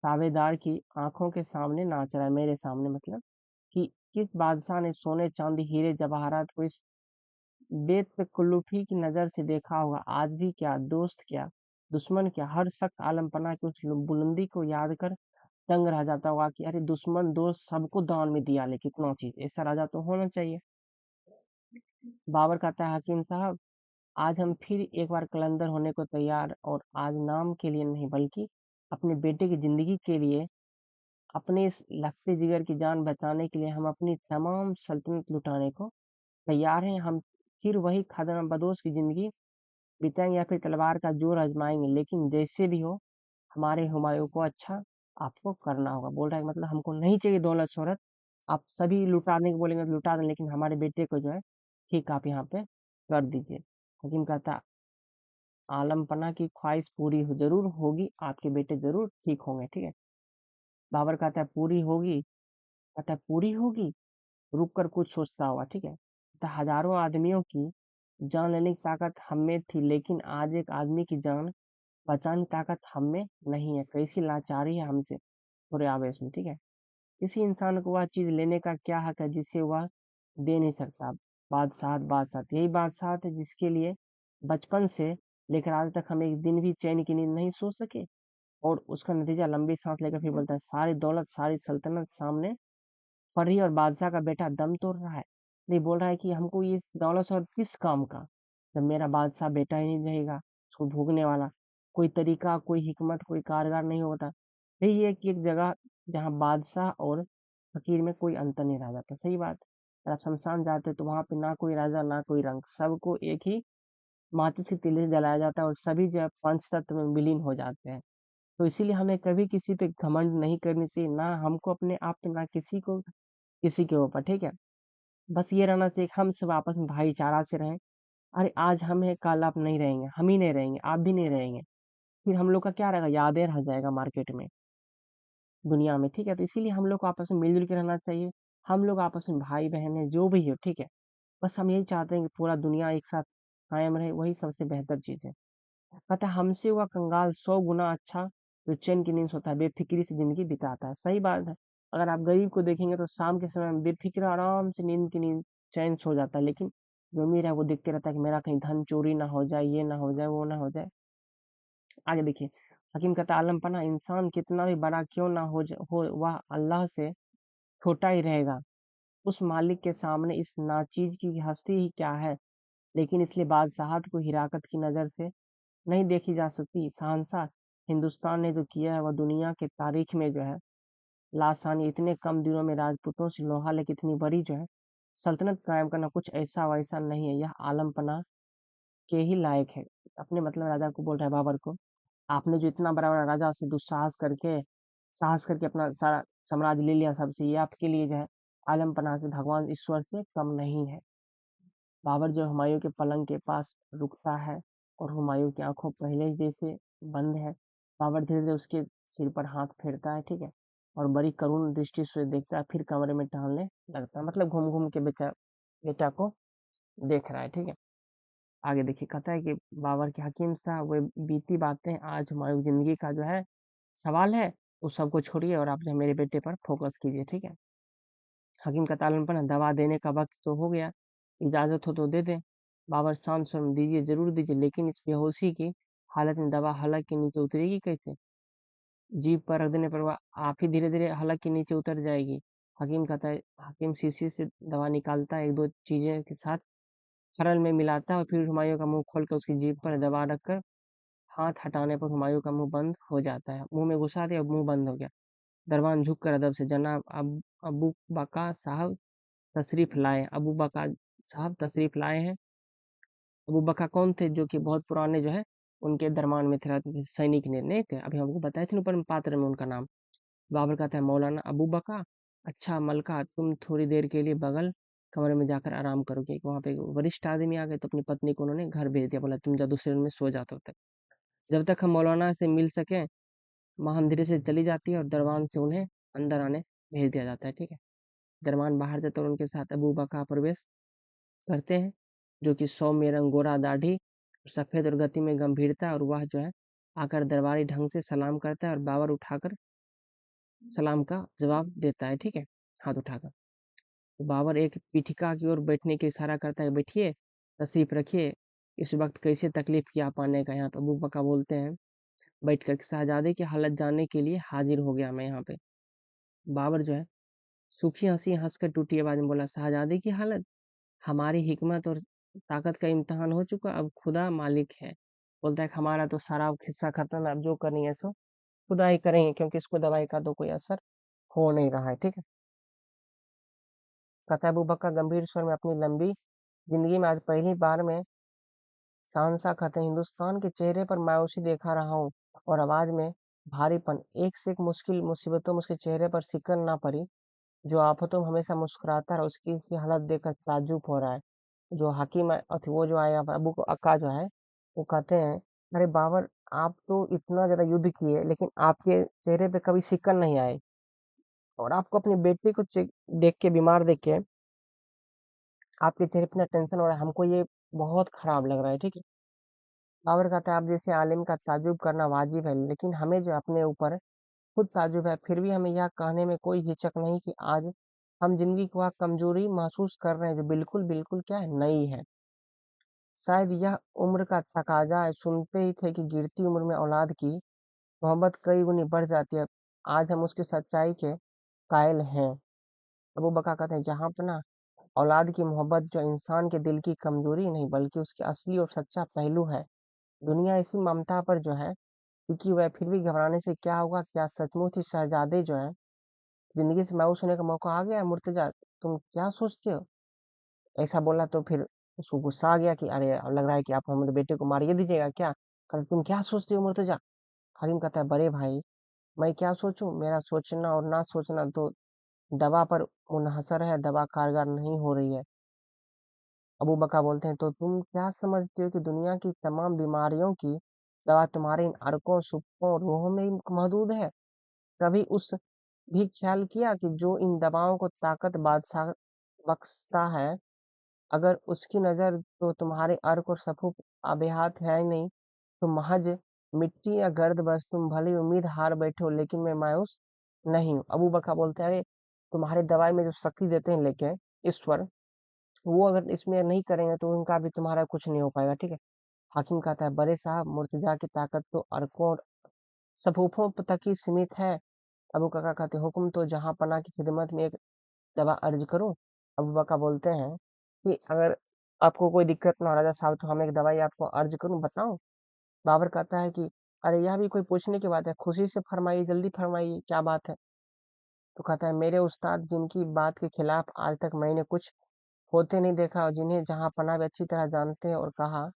ताबेदार की आंखों के सामने नाच रहा है, मेरे सामने, मतलब कि किस बादशाह ने सोने चांदी हीरे जवाहरात को इस बेतकल्लुफ़ी की नज़र से देखा होगा, आज भी क्या, दोस्त क्या, दुश्मन क्या, हर शख्स आलमपना की उस बुलंदी को याद कर दंग रह जाता होगा कि अरे दुश्मन दोस्त सबको दान में दिया ले कितना चीज, ऐसा राजा तो होना चाहिए। बाबर कहता है हकीम साहब, आज हम फिर एक बार कलंदर होने को तैयार, और आज नाम के लिए नहीं बल्कि अपने बेटे की जिंदगी के लिए, अपने इस लखते जिगर की जान बचाने के लिए हम अपनी तमाम सल्तनत लुटाने को तैयार हैं। हम फिर वही खादम बदोश की जिंदगी बिताएंगे या फिर तलवार का जोर आजमाएंगे, लेकिन जैसे भी हो हमारे हुमायूं को अच्छा आपको करना होगा। बोल रहा है मतलब हमको नहीं चाहिए दौलत शोहरत, आप सभी लुटाने को बोलेंगे तो लुटा दें, लेकिन हमारे बेटे को जो है ठीक आप यहाँ पे कर दीजिए। हकीम कहता आलमपना की ख्वाहिश पूरी हो जरूर होगी, आपके बेटे जरूर ठीक होंगे, ठीक है। बाबर कहता है पूरी होगी, कहता है पूरी होगी, रुक कर कुछ सोचता हुआ, ठीक है। तो हजारों आदमियों की जान लेने की ताकत हम में थी, लेकिन आज एक आदमी की जान बचाने की ताकत हम में नहीं है। कैसी लाचारी है हमसे, थोड़े आवेश में, ठीक है। किसी इंसान को वह चीज लेने का क्या हक है जिसे वह दे नहीं सकता। बादशाहत, बादशाहत यही बादशाहत है जिसके लिए बचपन से लेकर आज तक हम एक दिन भी चैन की नींद नहीं सो सके, और उसका नतीजा लंबी सांस लेकर फिर बोलता है सारी दौलत सारी सल्तनत सामने पड़ रही है और बादशाह का बेटा दम तोड़ रहा है। नहीं, बोल रहा है कि हमको ये दौलत और किस काम का, जब मेरा बादशाह बेटा ही नहीं रहेगा उसको भोगने वाला, कोई तरीका, कोई हिकमत, कोई कारगर नहीं होता। यही है कि एक जगह जहाँ बादशाह और फकीर में कोई अंतर नहीं रह जाता। सही बात। अगर आप शमशान जाते तो वहां पे ना कोई राजा ना कोई रंग, सबको एक ही माचिस के तीली से जलाया जाता है और सभी जो है पंच तत्व में विलीन हो जाते हैं। तो इसीलिए हमें कभी किसी पे घमंड नहीं करनी चाहिए, ना हमको अपने आप पे, ना किसी को किसी के ऊपर, ठीक है। बस ये रहना चाहिए कि हम सब आपस में भाईचारा से रहें। अरे आज हम हैं, कल आप नहीं रहेंगे, हम ही नहीं रहेंगे, आप भी नहीं रहेंगे, फिर हम लोग का क्या रहेगा, यादें रह जाएगा मार्केट में, दुनिया में, ठीक है। तो इसीलिए हम लोग को आपस में मिलजुल के रहना चाहिए। हम लोग आपस में भाई बहन है, जो भी हो, ठीक है। बस हम यही चाहते हैं कि पूरा दुनिया एक साथ कायम रहे, वही सबसे बेहतर चीज है। पता है हमसे हुआ कंगाल 100 गुना अच्छा जो चैन की नींद सोता है, बेफिक्री से जिंदगी बिताता है। सही बात है। अगर आप गरीब को देखेंगे तो शाम के समय में बेफिक्र आराम से नींद की नींद चैन सो जाता है, लेकिन जो अमीर है वो देखते रहता है कि मेरा कहीं धन चोरी ना हो जाए, ये ना हो जाए, वो ना हो जाए। आगे देखिए, हकीम कहता है, आलमपना इंसान कितना भी बड़ा क्यों ना हो वह अल्लाह से छोटा ही रहेगा। उस मालिक के सामने इस नाचीज की हस्ती ही क्या है। लेकिन इसलिए बादशाहत को हिराकत की नजर से नहीं देखी जा सकती। शहंशाह हिंदुस्तान ने जो किया है वह दुनिया के तारीख में जो है लासानी, इतने कम दिनों में राजपूतों से लोहा लेके इतनी बड़ी जो है सल्तनत कायम करना कुछ ऐसा वैसा नहीं है, यह आलमपना के ही लायक है। अपने मतलब राजा को बोल रहा है बाबर को, आपने जो इतना बड़ा बड़ा राजा से दुस्साहस करके साहस करके अपना सारा साम्राज्य ले लिया सबसे, ये आपके लिए जो है आलमपना से भगवान ईश्वर से कम नहीं है। बाबर जो हुमायूं के पलंग के पास रुकता है और हुमायूं की आंखों पहले ही जैसे बंद है। बाबर धीरे धीरे उसके सिर पर हाथ फेरता है, ठीक है, और बड़ी करुण दृष्टि से देखता है, फिर कमरे में टहलने लगता है, मतलब घूम घूम के बेटा बेटा को देख रहा है, ठीक है। आगे देखिए, कहता है कि बाबर के हकीम साहब वो बीती बातें आज हुमायूं की जिंदगी का जो है सवाल है, उस सबको छोड़िए और आप जो है मेरे बेटे पर फोकस कीजिए, ठीक है। हकीम का तालमपन है, दवा देने का वक्त तो हो गया, इजाजत हो तो दे दें। बाबर शांत स्वर में, दीजिए जरूर दीजिए, लेकिन इस बेहोशी की हालत में दवा हलक के नीचे उतरेगी कैसे। जीभ पर रख देने पर वह आप ही धीरे धीरे हलक के नीचे उतर जाएगी। हकीम कहता है, हकीम शीशी से दवा निकालता है, एक दो चीजें के साथ खरल में मिलाता है और फिर हुमायूं का मुंह खोलकर उसकी जीभ पर दवा रखकर हाथ हटाने पर हुमायूं का मुंह बंद हो जाता है। मुंह में घुसा दिया, मुंह बंद हो गया। दरबान झुक कर अदब से, जनाब अबू बका साहब तशरीफ लाए। अबू बका साहब तशरीफ लाए हैं। अबू बका कौन थे, जो कि बहुत पुराने जो है उनके दरमान में थे, रहते थे, सैनिक नहीं थे, अभी हमको बताए थे ना ऊपर में पात्र में उनका नाम। बाबर कहता है मौलाना अबू बका, अच्छा मलका तुम थोड़ी देर के लिए बगल कमरे में जाकर आराम करोगे। वहां पे एक वरिष्ठ आदमी आ गए तो अपनी पत्नी को उन्होंने घर भेज दिया, बोला तुम जा दूसरे रूम में सो जाओ तब तक, जब तक हम मौलाना से मिल सके। माँ हम धीरे से चली जाती है और दरबान से उन्हें अंदर आने भेज दिया जाता है, ठीक है। दरबान बाहर जाते और उनके साथ अबू बका प्रवेश करते हैं, जो कि सौम्य रंग, गोरा दाढ़ी, सफेद और गति में गंभीरता, और वह जो है आकर दरबारी ढंग से सलाम करता है और बाबर उठाकर सलाम का जवाब देता है, ठीक है, हाथ उठाकर। तो बाबर एक पीठिका की ओर बैठने के इशारा करता है, बैठिए। तशरीफ रखिए। इस वक्त कैसे तकलीफ किया आप आने का यहाँ पे? अबू बकर बोलते हैं बैठ कर, शहजादे की हालत जानने के लिए हाजिर हो गया मैं यहाँ पे। बाबर जो है सूखी हंसी हंस कर टूटी आवाज में बोला, शहजादे की हालत? हमारी हिकमत और ताकत का इम्तिहान हो चुका, अब खुदा मालिक है। बोलता है कि हमारा तो सारा अब किस्सा खत्म है, अब जो करनी है सो खुदा ही करेंगे, क्योंकि इसको दवाई का तो कोई असर हो नहीं रहा है। ठीक है। कहता है अबू बकर गंभीर स्वर में, अपनी लंबी जिंदगी में आज पहली बार में शहंशाह कहते हैं, हिंदुस्तान के चेहरे पर मायूसी देखा रहा हूँ, और आवाज में भारीपन। एक से एक मुश्किल मुसीबतों में उसके चेहरे पर सिकन ना पड़ी। जो आफतों में हमेशा मुस्कुराता रहा, उसकी इसकी हालत देखकर ताज्जुब हो रहा है। जो हकीम वो जो आया अबू को अक्का जो है, वो कहते हैं, अरे बाबर, आप तो इतना ज्यादा युद्ध किए, लेकिन आपके चेहरे पे कभी सिकन नहीं आए, और आपको अपने बेटे को देख के, बीमार देख के आपके चेहरे पे इतना टेंशन हो रहा है, हमको ये बहुत खराब लग रहा है। ठीक है। बाबर कहता है, आप जैसे आलिम का ताजुब करना वाजिब है, लेकिन हमें जो अपने ऊपर खुद ताजुब है, फिर भी हमें यह कहने में कोई हिचक नहीं कि आज हम जिंदगी की वह कमजोरी महसूस कर रहे हैं जो बिल्कुल बिल्कुल क्या है, नई है। शायद यह उम्र का तकाजा है। सुनते ही थे कि गिरती उम्र में औलाद की मोहब्बत कई गुनी बढ़ जाती है। आज हम उसकी सच्चाई के कायल हैं। अबू बकर कहते हैं, जहाँ पर ना औलाद की मोहब्बत जो इंसान के दिल की कमजोरी नहीं, बल्कि उसकी असली और सच्चा पहलू है। दुनिया इसी ममता पर जो है, क्योंकि वह फिर भी घबराने से क्या होगा? क्या सचमुच ही शहजादे जो है जिंदगी से मायूस होने का मौका आ गया है? मुर्तजा, तुम क्या सोचते हो? ऐसा बोला तो फिर उसको गुस्सा आ गया कि अरे, अब लग रहा है कि आप हमारे बेटे को मारिए दीजिएगा क्या? कहते, तुम क्या सोचते हो मुर्तजा? हकीम कहता है, बड़े भाई, मैं क्या सोचूं? मेरा सोचना और ना सोचना तो दवा पर मुनहसर है, दवा कारगर नहीं हो रही है। अबू बकर बोलते हैं, तो तुम क्या समझते हो कि दुनिया की तमाम बीमारियों की दवा तुम्हारे इन अरकों, सुपकों, रूहों में ही महदूद है? कभी उस भी ख्याल किया कि जो इन दवाओं को ताकत बादशाह बख्शता है, अगर उसकी नजर तो तुम्हारे अर्क और सफूफ आबेहात है ही नहीं, तो महज मिट्टी या गर्द, बस तुम भली उम्मीद हार बैठे हो, लेकिन मैं मायूस नहीं हूँ। अबू बकर बोलते हैं, अरे, तुम्हारे दवाई में जो शक्ति देते हैं लेके ईश्वर, वो अगर इसमें नहीं करेंगे तो उनका भी तुम्हारा कुछ नहीं हो पाएगा। ठीक है। हाकिम कहता है, बड़े साहब, मुर्तजा की ताकत तो अरकों और सफूफों तक ही सीमित है। अबू बकर कहते हैं, हुक्म तो जहां पना की खिदमत में एक दवा अर्ज करूं? अबू बकर बोलते हैं कि अगर आपको कोई दिक्कत ना हो राजा साहब, तो हम एक दवाई आपको अर्ज करूं, बताऊं? बाबर कहता है कि अरे, यह भी कोई पूछने की बात है? खुशी से फरमाइए, जल्दी फरमाइए, क्या बात है? तो कहता है, मेरे उस्ताद जिनकी बात के खिलाफ आज तक मैंने कुछ होते नहीं देखा, और जिन्हें जहां पना भी अच्छी तरह जानते हैं, और कहा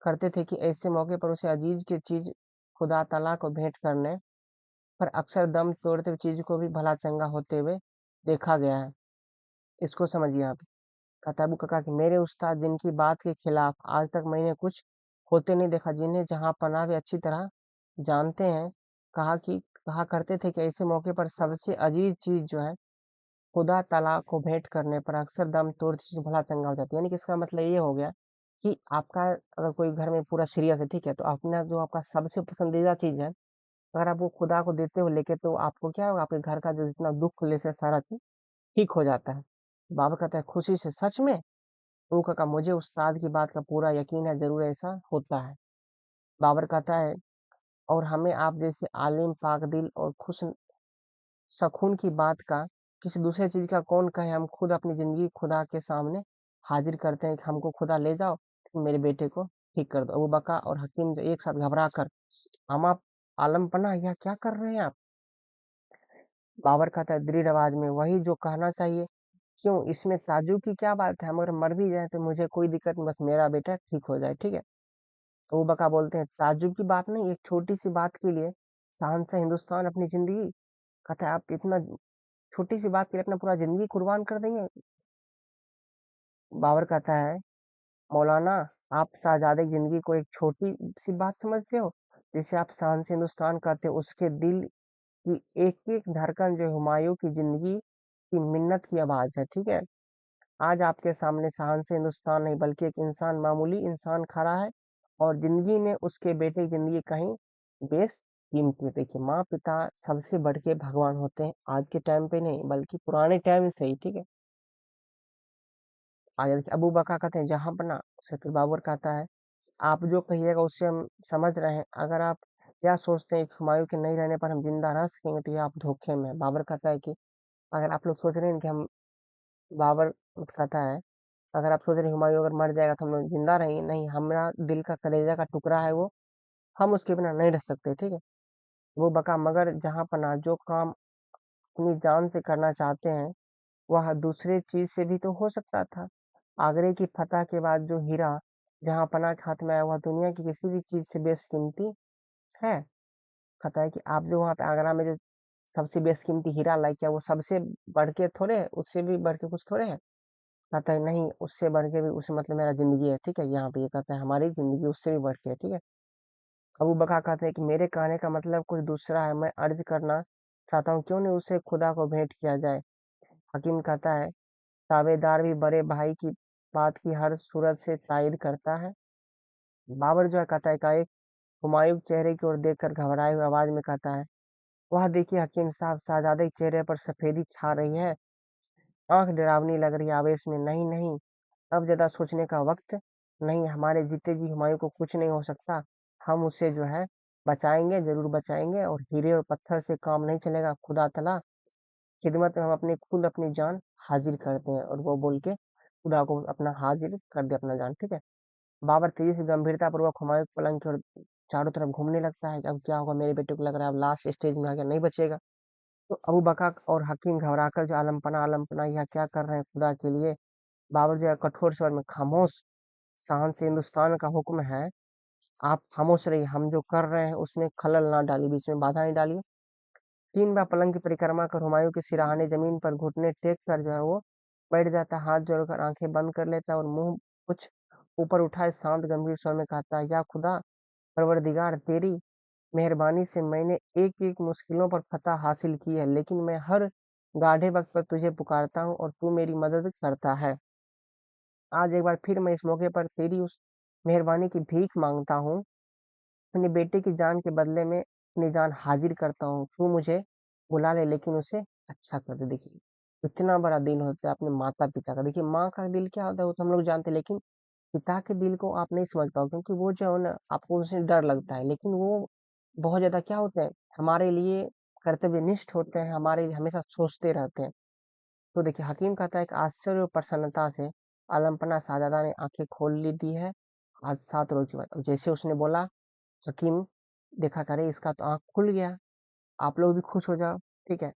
करते थे कि ऐसे मौके पर उसे अजीज की चीज खुदा तला को भेंट करने पर अक्सर दम तोड़ते हुए चीज को भी भला चंगा होते हुए देखा गया है। इसको समझिए आप। कताबू काका कि मेरे उस्ताद जिनकी बात के खिलाफ आज तक मैंने कुछ होते नहीं देखा, जिन्हें जहां पनाह भी अच्छी तरह जानते हैं, कहा करते थे कि ऐसे मौके पर सबसे अजीज चीज जो है खुदा तला को भेंट करने पर अक्सर दम तोड़ चीज भला चंगा हो जाती है। यानी कि इसका मतलब ये हो गया कि आपका अगर कोई घर में पूरा सीरियस है, ठीक है, तो अपना जो आपका सबसे पसंदीदा चीज है, अगर आप वो खुदा को देते हो लेके, तो आपको क्या होगा? आपके घर का जो जितना दुख ले से सारा चीज ठीक हो जाता है। बाबा कहता है, खुशी से, सच में? तो काका, मुझे उस्ताद की बात का पूरा यकीन है, जरूर ऐसा होता है। बाबर कहता है, और हमें आप जैसे आलिम, पाक दिल और खुश सकून की बात का किसी दूसरे चीज का कौन कहे? हम खुद अपनी जिंदगी खुदा के सामने हाजिर करते हैं कि हमको खुदा ले जाओ, मेरे बेटे को ठीक कर दो। अबू बकर और हकीम जो एक साथ घबरा कर, हम आप आलम पना, यह क्या कर रहे हैं आप? बाबर कहता है दृढ़ आवाज में, वही जो कहना चाहिए। क्यों, इसमें ताज्जुब की क्या बात है? हम अगर मर भी जाए तो मुझे कोई दिक्कत नहीं, बस मेरा बेटा ठीक हो जाए। ठीक है। तो वो बका बोलते हैं, ताज्जुब की बात नहीं, एक छोटी सी बात के लिए शहंशाह हिंदुस्तान अपनी जिंदगी, कहता है, आप इतना छोटी सी बात के लिए अपना पूरा जिंदगी कुर्बान कर देंगे? बाबर कहता है, मौलाना, आप शहजादे की जिंदगी को एक छोटी सी बात समझते हो? जिसे आप शहंशाह हिंदुस्तान कहते हो, उसके दिल की एक एक धड़कन जो हुमायूं की जिंदगी की मिन्नत की आवाज है। ठीक है। आज आपके सामने शान से हिंदुस्तान नहीं, बल्कि एक इंसान, मामूली इंसान खड़ा है, और जिंदगी में उसके बेटे की जिंदगी कहीं बेस कीमती है। देखिए, माँ पिता सबसे बढ़ के भगवान होते हैं, आज के टाइम पे नहीं, बल्कि पुराने टाइम से ही। ठीक है। आगे देखिए, अबू बकर कहते हैं जहाँ पना, उसे फिर बाबर कहता है आप जो कहिएगा उससे हम समझ रहे हैं, अगर आप क्या सोचते हैं कि हुमायूं के नहीं रहने पर हम जिंदा रह सकेंगे तो ये आप धोखे में हैं। बाबर कहता है कि अगर आप लोग सोच रहे हैं कि हम, बाबर कहता है अगर आप सोच रहे हैं हुमायूं अगर मर जाएगा तो हम लोग जिंदा रहेंगे, नहीं, हमारा दिल का कलेजा का टुकड़ा है वो, हम उसके बिना नहीं रह सकते, ठीक है। वो बका मगर जहाँ पना जो काम अपनी जान से करना चाहते हैं वह दूसरे चीज से भी तो हो सकता था। आगरे की फतह के बाद जो हीरा जहाँ पना के हाथ में आया वह दुनिया की किसी भी चीज से बेशकीमती है। कहता है कि आप जो वहाँ पे आगरा में जो सबसे बेशकीमती हीरा लाए, क्या वो सबसे बढ़ के थोड़े है, उससे भी बढ़ के कुछ थोड़े है। कहता है नहीं, उससे बढ़ के भी, उससे मतलब मेरा जिंदगी है, ठीक है। यहाँ पे ये कहता है हमारी जिंदगी उससे भी बढ़ के है, ठीक है। अबू बकर कहते हैं कि मेरे कहने का मतलब कुछ दूसरा है, मैं अर्ज करना चाहता हूँ क्यों नहीं उसे खुदा को भेंट किया जाए। हकीम कहता है ताबेदार भी बड़े भाई की बात की हर सूरत से तायद करता है। बाबर जो है कहता है का एक हुमायूं के चेहरे की ओर देखकर घबराए हुए आवाज में कहता है वह देखिए हकीम साहब, शहजादे के चेहरे पर सफेदी छा रही है, आंख डरावनी लग रही है आवेश में। नहीं नहीं, अब ज्यादा सोचने का वक्त नहीं, हमारे जीते जी हुमायूं को कुछ नहीं हो सकता, हम उसे जो है बचाएंगे, जरूर बचाएंगे, और हीरे और पत्थर से काम नहीं चलेगा, खुदा तला खिदमत में हम अपनी खुद अपनी जान हाजिर करते हैं। और वो बोल के खुदा को अपना हाजिर कर दे अपना जान, ठीक है। बाबर तेजी से गंभीरता पूर्वक हुमायूं के पलंग की ओर चारों तरफ घूमने लगता है कि अब क्या होगा, मेरे बेटे को लग रहा है अब लास्ट स्टेज में आ गया, नहीं बचेगा। तो अबू बकर और हकीम घबराकर जो आलमपना आलमपना यह क्या कर रहे हैं खुदा के लिए। बाबर जो है कठोर स्वर में खामोश, शान से हिंदुस्तान का हुक्म है, आप खामोश रहिए, हम जो कर रहे हैं उसमें खलल ना डालिए, बीच में बाधा नहीं डालिए। 3 बार पलंग की परिक्रमा कर हुमायूं के सिरहाने जमीन पर घुटने टेक कर जो है वो बैठ जाता है, हाथ जोड़कर आंखें बंद कर लेता है और मुंह कुछ ऊपर उठाए शांत गंभीर स्वर में कहता है या खुदा परवरदिगार, तेरी मेहरबानी से मैंने एक एक मुश्किलों पर फतह हासिल की है, लेकिन मैं हर गाढ़े वक्त पर तुझे पुकारता हूँ और तू मेरी मदद करता है। आज एक बार फिर मैं इस मौके पर तेरी उस मेहरबानी की भीख मांगता हूँ, अपने बेटे की जान के बदले में अपनी जान हाजिर करता हूँ, तू मुझे बुला ले लेकिन उसे अच्छा कर दे। देखिए इतना बड़ा दिल होता है अपने माता पिता का। देखिए माँ का दिल क्या होता है वो तो हम लोग जानते हैं, लेकिन पिता के दिल को आप नहीं समझ पाओ, क्योंकि वो जो है ना आपको उससे डर लगता है, लेकिन वो बहुत ज्यादा क्या होते हैं हमारे लिए कर्तव्यनिष्ठ होते हैं, हमारे लिए हमेशा सोचते रहते हैं। तो देखिए हकीम कहता है कि आश्चर्य और प्रसन्नता से आलमपना साहजादा ने आंखें खोल ली दी है आज 7 रोज के बाद। और जैसे उसने बोला हकीम देखा करे इसका तो आंख खुल गया, आप लोग भी खुश हो जाओ, ठीक है।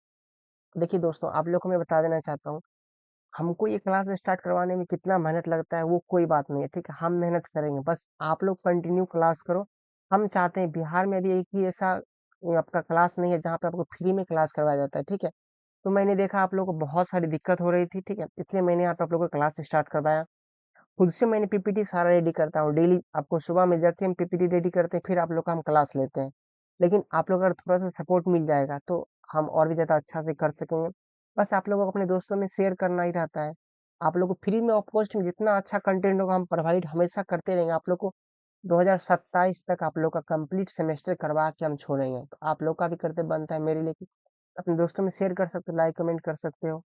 देखिए दोस्तों आप लोग को मैं बता देना चाहता हूँ, हमको ये क्लास स्टार्ट करवाने में कितना मेहनत लगता है वो कोई बात नहीं है, ठीक है, हम मेहनत करेंगे, बस आप लोग कंटिन्यू क्लास करो। हम चाहते हैं बिहार में भी एक ही ऐसा आपका क्लास नहीं है जहाँ पे आपको फ्री में क्लास करवाया जाता है, ठीक है। तो मैंने देखा आप लोगों को बहुत सारी दिक्कत हो रही थी, ठीक है, इसलिए मैंने यहाँ पे आप लोगों को क्लास स्टार्ट करवाया। खुद से मैंने पीपीटी सारा रेडी करता हूँ डेली, आपको सुबह मिल जाती है, हम पीपीटी रेडी करते हैं, फिर आप लोग का हम क्लास लेते हैं। लेकिन आप लोग अगर थोड़ा सा सपोर्ट मिल जाएगा तो हम और भी ज़्यादा अच्छा से कर सकेंगे। बस आप लोगों को अपने दोस्तों में शेयर करना ही रहता है। आप लोग को फ्री में ऑफ कॉस्ट में जितना अच्छा कंटेंट होगा हम प्रोवाइड हमेशा करते रहेंगे। आप लोग को 2027 तक आप लोग का कंप्लीट सेमेस्टर करवा के हम छोड़ेंगे, तो आप लोग का भी कर्तव्य बनता है मेरे लिए कि अपने दोस्तों में शेयर कर सकते हो, लाइक कमेंट कर सकते हो।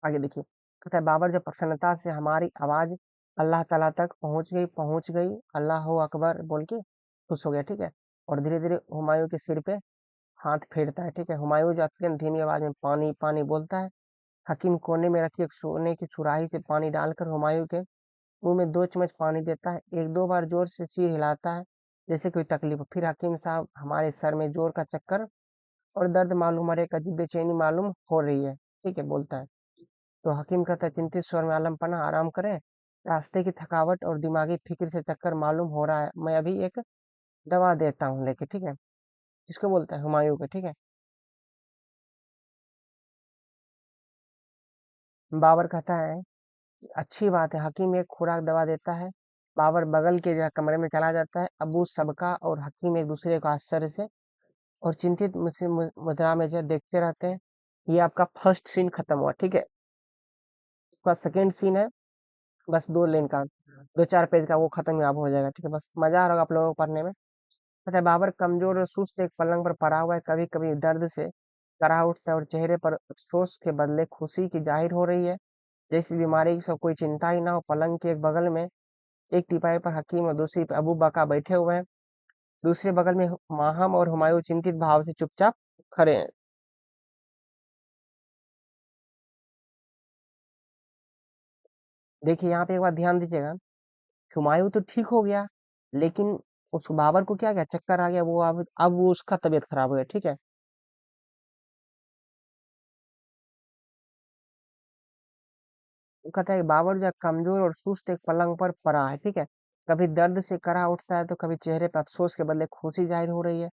आगे देखिए कहता है बाबर जब प्रसन्नता से हमारी आवाज अल्लाह ताला तक पहुंच गई, अल्लाह अकबर बोल के खुश हो गया, ठीक है। और धीरे धीरे हुमायूं के सिर पे हाथ फेरता है, ठीक है। हुमायूं जो अत्यंत धीमी आवाज में पानी पानी बोलता है। हकीम कोने में रखी एक सोने की सुराही से पानी डालकर हुमायूं के मुंह में 2 चम्मच पानी देता है, एक दो बार जोर से सिर हिलाता है जैसे कोई तकलीफ हो। फिर हकीम साहब हमारे सर में जोर का चक्कर और दर्द मालूम, और एक अजीब बेचैनी मालूम हो रही है, ठीक है, बोलता है। तो हकीम कहता है चिंतित स्वर में आलम पना आराम करें, रास्ते की थकावट और दिमागी फिक्र से चक्कर मालूम हो रहा है, मैं अभी एक दवा देता हूँ लेके, ठीक है। जिसको बोलता है हुमायूं को, ठीक है। बाबर कहता है कि अच्छी बात है, हकीम एक खुराक दवा देता है। बाबर बगल के जो कमरे में चला जाता है। अबू सबका और हकीम एक दूसरे को आश्चर्य से और चिंतित मुद्रा में जो देखते रहते हैं। ये आपका फर्स्ट सीन खत्म हुआ, ठीक है। उसका सेकेंड सीन है बस 2 लाइन का, 2-4 पेज का, वो खत्म अब हो जाएगा, ठीक है। बस मजा आ रहा होगा आप लोगों को पढ़ने में। अच्छा बाबर कमजोर और सुस्त एक पलंग पर पड़ा हुआ है, कभी कभी दर्द से कराह उठता है और चेहरे पर अफसोस के बदले खुशी की जाहिर हो रही है। जैसी बीमारी की सब कोई चिंता ही ना हो। पलंग के एक बगल में एक टिपाई पर हकीम और दूसरी पे अबू बका बैठे हुए हैं। दूसरे बगल में माहम और हुमायूं चिंतित भाव से चुपचाप खड़े हैं। देखिए यहाँ पे एक बात ध्यान दीजिएगा, हुमायूं तो ठीक हो गया, लेकिन उस बाबर को क्या गया, चक्कर आ गया, वो अब वो उसका तबीयत खराब हो गया, ठीक है। वो कहता है कि बाबर जो है कमजोर और सुस्त एक पलंग पर पड़ा है, ठीक है। कभी दर्द से करा उठता है तो कभी चेहरे पर अफसोस के बदले खुशी जाहिर हो रही है।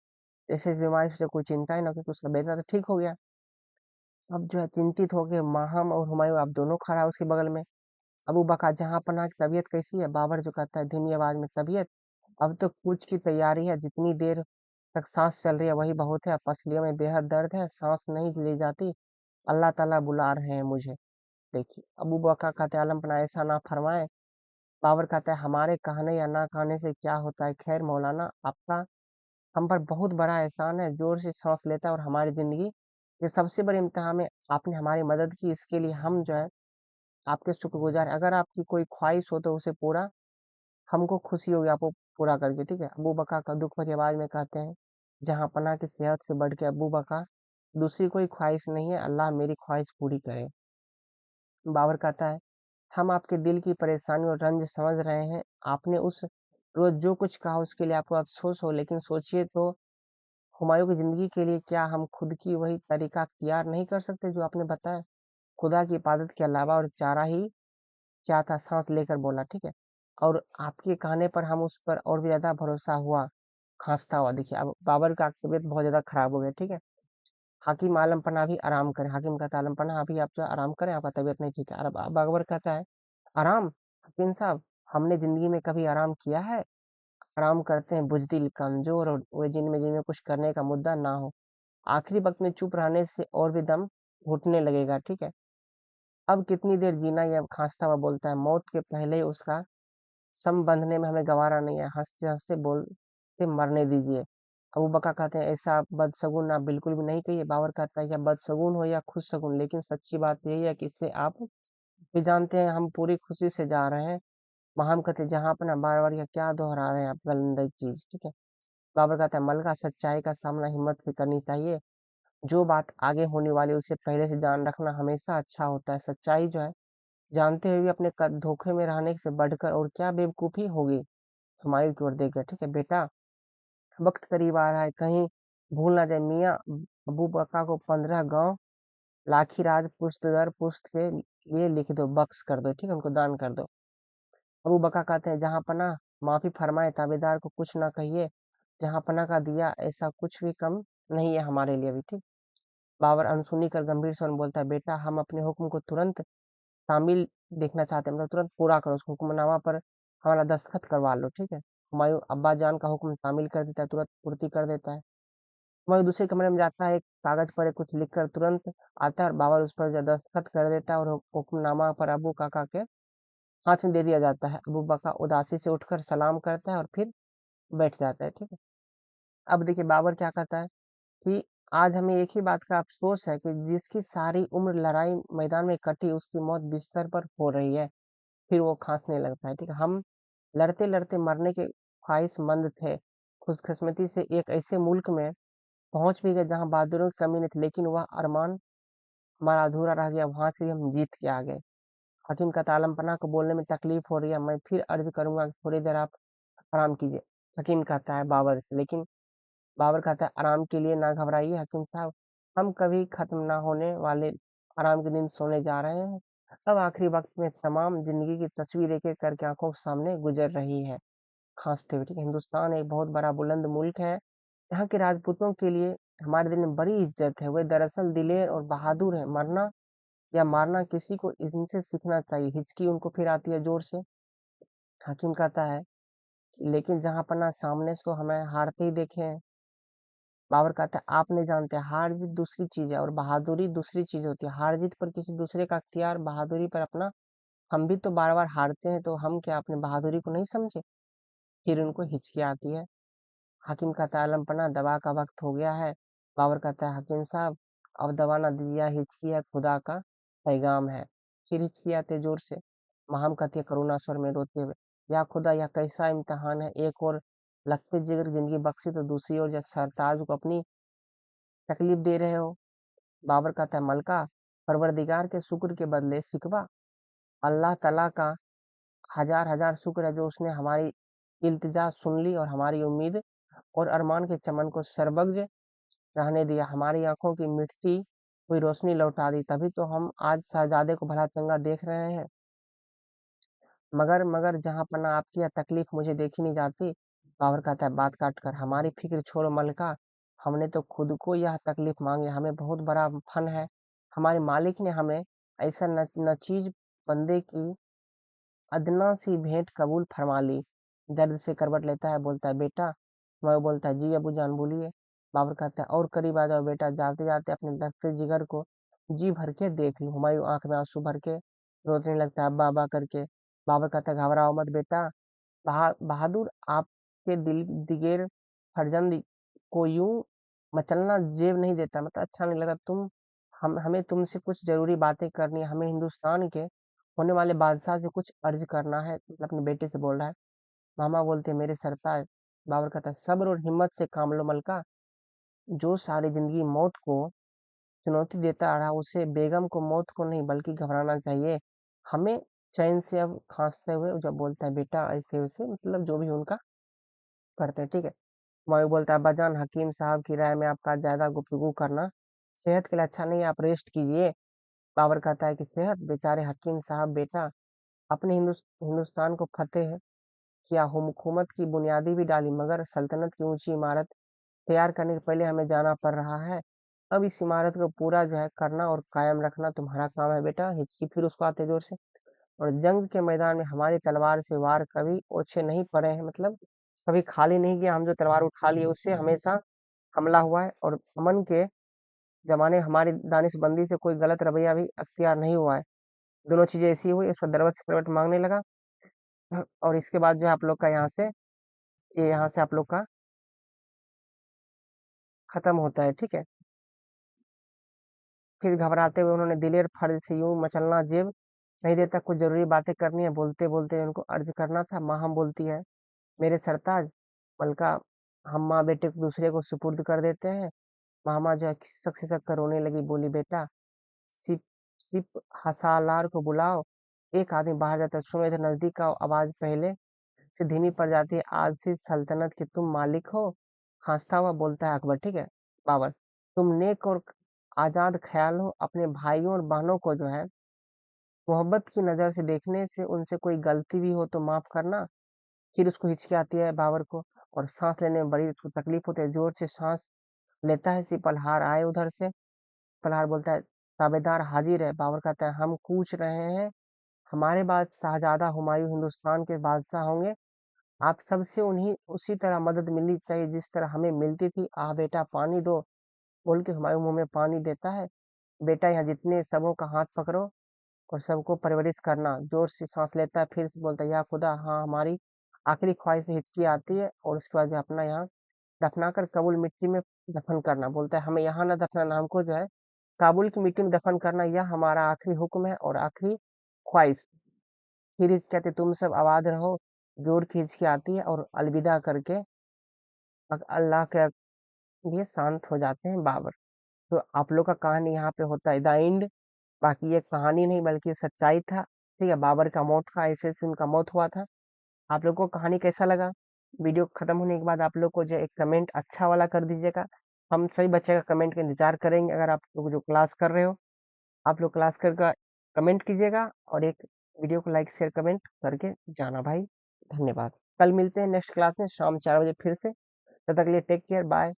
जैसे इस बीमारी से कोई चिंता ही ना, क्योंकि उसका बेटा तो ठीक हो गया। अब जो है चिंतित होकर माहम और हुमायूं आप दोनों खड़ा है उसके बगल में। अबू बकर जहां पनाह की तबीयत कैसी है, बाबर जो कहता है धीमी आवाज में, तबीयत अब तो कुछ की तैयारी है, जितनी देर तक सांस चल रही है वही बहुत है, पसलियों में बेहद दर्द है, सांस नहीं ली जाती, अल्लाह ताला बुला रहे हैं मुझे। देखिए अबू बकर कहते हैं, आलम पना ऐसा ना फरमाए। बाबर कहता है, हमारे कहने या ना कहने से क्या होता है, खैर मौलाना आपका हम पर बहुत बड़ा एहसान है, जोर से सांस लेता है और हमारी जिंदगी ये सबसे बड़े इम्तिहान में आपने हमारी मदद की, इसके लिए हम जो है आपके शुक्रगुजार हैं। अगर आपकी कोई ख्वाहिश हो तो उसे पूरा हमको खुशी होगी आपको पूरा करके, ठीक है। अबू बका का दुख भरी आवाज में कहते हैं, जहाँ पना की सेहत से बढ़ के अबू बका दूसरी कोई ख्वाहिश नहीं है, अल्लाह मेरी ख्वाहिश पूरी करे। बाबर कहता है, हम आपके दिल की परेशानी और रंज समझ रहे हैं। आपने उस रोज जो कुछ कहा उसके लिए आपको अफसोस हो, लेकिन सोचिए तो हुमायूं की जिंदगी के लिए क्या हम खुद की वही तरीका अख्तियार नहीं कर सकते जो आपने बताया। खुदा की इबादत के अलावा और चारा ही क्या था, सांस लेकर बोला, ठीक है। और आपके कहने पर हम उस पर और भी ज्यादा भरोसा हुआ, खांसता हुआ। देखिए अब बाबर का तबीयत बहुत ज्यादा खराब हो गया, ठीक है। हाकिम आलम पन्ना भी आराम करें। हाकिम कहता है, आलम पन्ना अभी आप जो आराम करें, आपका तबीयत नहीं ठीक है। अब बाबर कहता है, आराम हकीम साहब, हमने जिंदगी में कभी आराम किया है? आराम करते हैं बुजदिल, कमजोर और वे जिनमें कुछ करने का मुद्दा ना हो। आखिरी वक्त में चुप रहने से और भी दम घुटने लगेगा, ठीक है। अब कितनी देर जीना, ये अब खांसता हुआ बोलता है, मौत के पहले ही उसका सम बंधने में हमें गवारा नहीं है, हंसते हंसते बोलते मरने दीजिए। अबू बकर कहते हैं, ऐसा बदशगुन आप बिल्कुल भी नहीं कहिए। बाबर कहता है, या बदशगुन हो या खुश शगुन, लेकिन सच्ची बात यही है कि इससे आप भी जानते हैं हम पूरी खुशी से जा रहे हैं। वहां हम कहते हैं, जहां अपना बार बार या क्या दोहरा रहे हैं आप गंदी चीज, ठीक है। बाबर कहता है, मलका सच्चाई का सामना हिम्मत से करनी चाहिए। जो बात आगे होने वाली है, उसे पहले से जान रखना हमेशा अच्छा होता है। सच्चाई जो है जानते हुए भी अपने धोखे में रहने से बढ़कर और क्या बेवकूफी होगी। हुमायूं की ओर देख गया, ठीक है बेटा, वक्त करीब आ रहा है, कहीं भूल ना जाए मियाँ अबू बका को 15 गांव लाठी राज पुश्त दर पुश्त के लिए लिख दो, बख्श कर दो, ठीक है, उनको दान कर दो। अबू बका कहते हैं, जहाँ पना माफी फरमाए, ताबेदार को कुछ ना कहिए, जहाँ पना का दिया ऐसा कुछ भी कम नहीं है हमारे लिए भी, ठीक। बाबर अनसुनी कर गंभीर स्वर में बोलता है, बेटा हम अपने हुक्म को तुरंत तामील देखना चाहते हैं, मतलब तुरंत पूरा करो, उस हुक्मनामा पर हमारा दस्तखत करवा लो, ठीक है। हुमायूं अब्बा जान का हुक्म तामील कर देता है, तुरंत पूर्ति कर देता है। हुमायूं दूसरे कमरे में जाता है, एक कागज पर कुछ लिखकर तुरंत आता है और बाबर उस पर दस्तखत कर देता है और हुक्मनामा पर अबू काका के हाथ में दे दिया जाता है। अबू बका उदासी से उठकर सलाम करता है और फिर बैठ जाता है, ठीक है। अब देखिए बाबर क्या कहता है कि आज हमें एक ही बात का अफसोस है कि जिसकी सारी उम्र लड़ाई मैदान में कटी, उसकी मौत बिस्तर पर हो रही है। फिर वो खांसने लगता है, ठीक है। हम लड़ते लड़ते मरने के ख्वाहिशमंद थे, खुशकिस्मती से एक ऐसे मुल्क में पहुंच भी गए जहां बहादुरों की कमी नहीं थी, लेकिन वह अरमान हमारा अधूरा रह गया, वहां से भी हम जीत के आ गए। हकीम का तालम पना को बोलने में तकलीफ हो रही है, मैं फिर अर्ज करूंगा कि थोड़ी देर आप आराम कीजिए। हकीम कहता है बाबर से, लेकिन बाबर कहता है, आराम के लिए ना घबराइए हकीम साहब, हम कभी खत्म ना होने वाले आराम की नींद सोने जा रहे हैं। अब आखिरी वक्त में तमाम जिंदगी की तस्वीर एक एक करके आंखों के सामने गुजर रही है। खांसते हुए, ठीक है। हिंदुस्तान एक बहुत बड़ा बुलंद मुल्क है, यहाँ के राजपूतों के लिए हमारे दिल में बड़ी इज्जत है, वे दरअसल दिलेर और बहादुर है। मरना या मारना किसी को इनसे सीखना चाहिए। हिचकी उनको फिर आती है जोर से। हकीम कहता है, लेकिन जहां पना सामने से तो हमें हारते ही देखे हैं। बाबर कहता है, आप नहीं जानते, हार जीत दूसरी चीज है और बहादुरी दूसरी चीज होती है। हार जीत पर किसी दूसरे का अख्तियार, बहादुरी पर अपना। हम भी तो बार बार हारते हैं, तो हम क्या अपने बहादुरी को नहीं समझे। फिर उनको हिचकी आती है। हकीम कहता है, आलम पना दवा का वक्त हो गया है। बाबर कहता है, हकीम साहब अब दवा ना दीजिए, हिचकी है खुदा का पैगाम है। फिर हिचकियाते जोर से। माहम कहती है करुणा स्वर में रोते हुए, या खुदा यह कैसा इम्तिहान है, एक और लगते जिगर जिंदगी बख्शी तो दूसरी ओर जब सरताज को अपनी तकलीफ दे रहे हो। बाबर कहता है मलका, परवरदिगार के शुक्र के बदले सिकवा। अल्लाह तला का हजार हजार शुक्र है जो उसने हमारी इल्तिजा सुन ली और हमारी उम्मीद और अरमान के चमन को सरबग्ज रहने दिया, हमारी आंखों की मिटती हुई रोशनी लौटा दी, तभी तो हम आज शहजादे को भला चंगा देख रहे हैं। मगर मगर जहाँ पना आपकी यह तकलीफ मुझे देखी नहीं जाती। बाबर कहता है बात काट कर, हमारी फिक्र छोड़ो मलका, हमने तो खुद को यह तकलीफ मांगी, हमें बहुत बड़ा फन है। हमारे मालिक ने हमें ऐसा न चीज बंदे की अदना सी भेंट कबूल फरमा ली। दर्द से करवट लेता है, बोलता है बेटा। मैं बोलता है जी अबू जान बोलिए। बाबर कहता है और करीब आ जाओ बेटा, जाते जाते अपने दफ्तर जिगर को जी भर के देख लूं। हुमायूं आंख में आंसू भर के रोने लगता है अब्बा अब्बा करके। बाबर कहता है घबराओ मत बेटा, बहादुर आपके दिल दिगेर फरजंद को यूं मचलना जेब नहीं देता, मतलब अच्छा नहीं लगा। हम हमें तुमसे कुछ जरूरी बातें करनी है, हमें हिंदुस्तान के होने वाले बादशाह से कुछ अर्ज करना है, मतलब अपने बेटे से बोल रहा है। मामा बोलते हैं मेरे सरताज। बाबर कहता है सब्र और हिम्मत से काम लो मलका, जो सारी जिंदगी मौत को चुनौती देता रहा उसे बेगम को मौत को नहीं बल्कि घबराना चाहिए। हमें चैन से अब खांसते हुए जब बोलता है बेटा ऐसे वैसे, मतलब जो भी उनका करते हैं, ठीक है। मयूर बोलता है अब्बाजान, हकीम साहब की राय में आपका ज्यादा गुफ्तगू करना सेहत के लिए अच्छा नहीं है, आप रेस्ट कीजिए। बाबर कहता है कि सेहत, बेचारे हकीम साहब बेटा, अपने हिंदुस्तान को फतेह किया, हुकूमत की बुनियादी भी डाली, मगर सल्तनत की ऊंची इमारत तैयार करने के पहले हमें जाना पड़ रहा है। अब इस इमारत को पूरा जो है करना और कायम रखना तुम्हारा काम है बेटा। हिचकी फिर उसको आते जोर से। और जंग के मैदान में हमारी तलवार से वार कभी ओछे नहीं पड़े हैं, मतलब कभी खाली नहीं किया, हम जो तलवार उठा लिए उससे हमेशा हमला हुआ है। और अमन के जमाने हमारी दानिशबंदी से कोई गलत रवैया भी अख्तियार नहीं हुआ है। दोनों चीजें ऐसी हुई, इस पर दरबार से करवट मांगने लगा। और इसके बाद जो है आप लोग का यहाँ से, ये यहाँ से आप लोग का खत्म होता है, ठीक है। फिर घबराते हुए उन्होंने दिलेर फर्ज से यूं मचलना जेब नहीं देता, कुछ जरूरी बातें करनी है, बोलते बोलते उनको अर्ज करना था। माँ हम बोलती है मेरे सरताज मलका, हम माँ बेटे को दूसरे को सुपुर्द कर देते हैं। मामा जो है खिसक खिसक कर रोने लगी, बोली बेटा सिप सिप हसालार को बुलाओ। एक आदमी बाहर जाता है, सुनो इधर नजदीक आओ। आवाज पहले से धीमी पड़ जाती है, आज से सल्तनत के तुम मालिक हो। खांसता हुआ बोलता है अकबर, ठीक है। बाबर, तुम नेक और आजाद ख्याल हो, अपने भाइयों और बहनों को जो है मोहब्बत की नजर से देखने से उनसे कोई गलती भी हो तो माफ करना। फिर उसको हिचकी आती है बाबर को, और सांस लेने में बड़ी उसको तकलीफ होती है, जोर से सांस लेता है। पलहार आए उधर से। पलहार बोलता है ताबेदार हाजिर है। बाबर कहता है हम पूछ रहे हैं, हमारे बाद शाहजादा हुमायूं हिंदुस्तान के बादशाह होंगे, आप सबसे उन्हीं उसी तरह मदद मिलनी चाहिए जिस तरह हमें मिलती थी। आ बेटा पानी दो, बोल के हुमायूं मुंह में पानी देता है। बेटा यहाँ जितने सबों का हाथ पकड़ो और सबको परवरिश करना। जोर से सांस लेता है, फिर से बोलता है या खुदा, हाँ हमारी आखिरी ख्वाहिश से हिचकी आती है। और उसके बाद जो अपना यहाँ दफना कर कबूल मिट्टी में दफन करना। बोलता है हमें यहाँ ना दफनाना, हमको जो है काबुल की मिट्टी में दफन करना, यह हमारा आखिरी हुक्म है और आखिरी ख्वाहिश। फिर कहते तुम सब आबाद रहो। जोर की हिचकी आती है और अलविदा करके अल्लाह के लिए शांत हो जाते हैं बाबर। तो आप लोग का कहानी यहाँ पे होता है द एंड। बाकी ये कहानी नहीं बल्कि सच्चाई था, ठीक है। बाबर का मौत का ऐसे से उनका मौत हुआ था। आप लोग को कहानी कैसा लगा? वीडियो खत्म होने के बाद आप लोग को जो एक कमेंट अच्छा वाला कर दीजिएगा। हम सभी बच्चे का कमेंट का इंतजार करेंगे। अगर आप लोग जो क्लास कर रहे हो, आप लोग क्लास कर कमेंट कीजिएगा, और एक वीडियो को लाइक शेयर कमेंट करके जाना भाई। धन्यवाद। कल मिलते हैं नेक्स्ट क्लास में शाम 4 बजे फिर से। तब तक के लिए टेक केयर, बाय।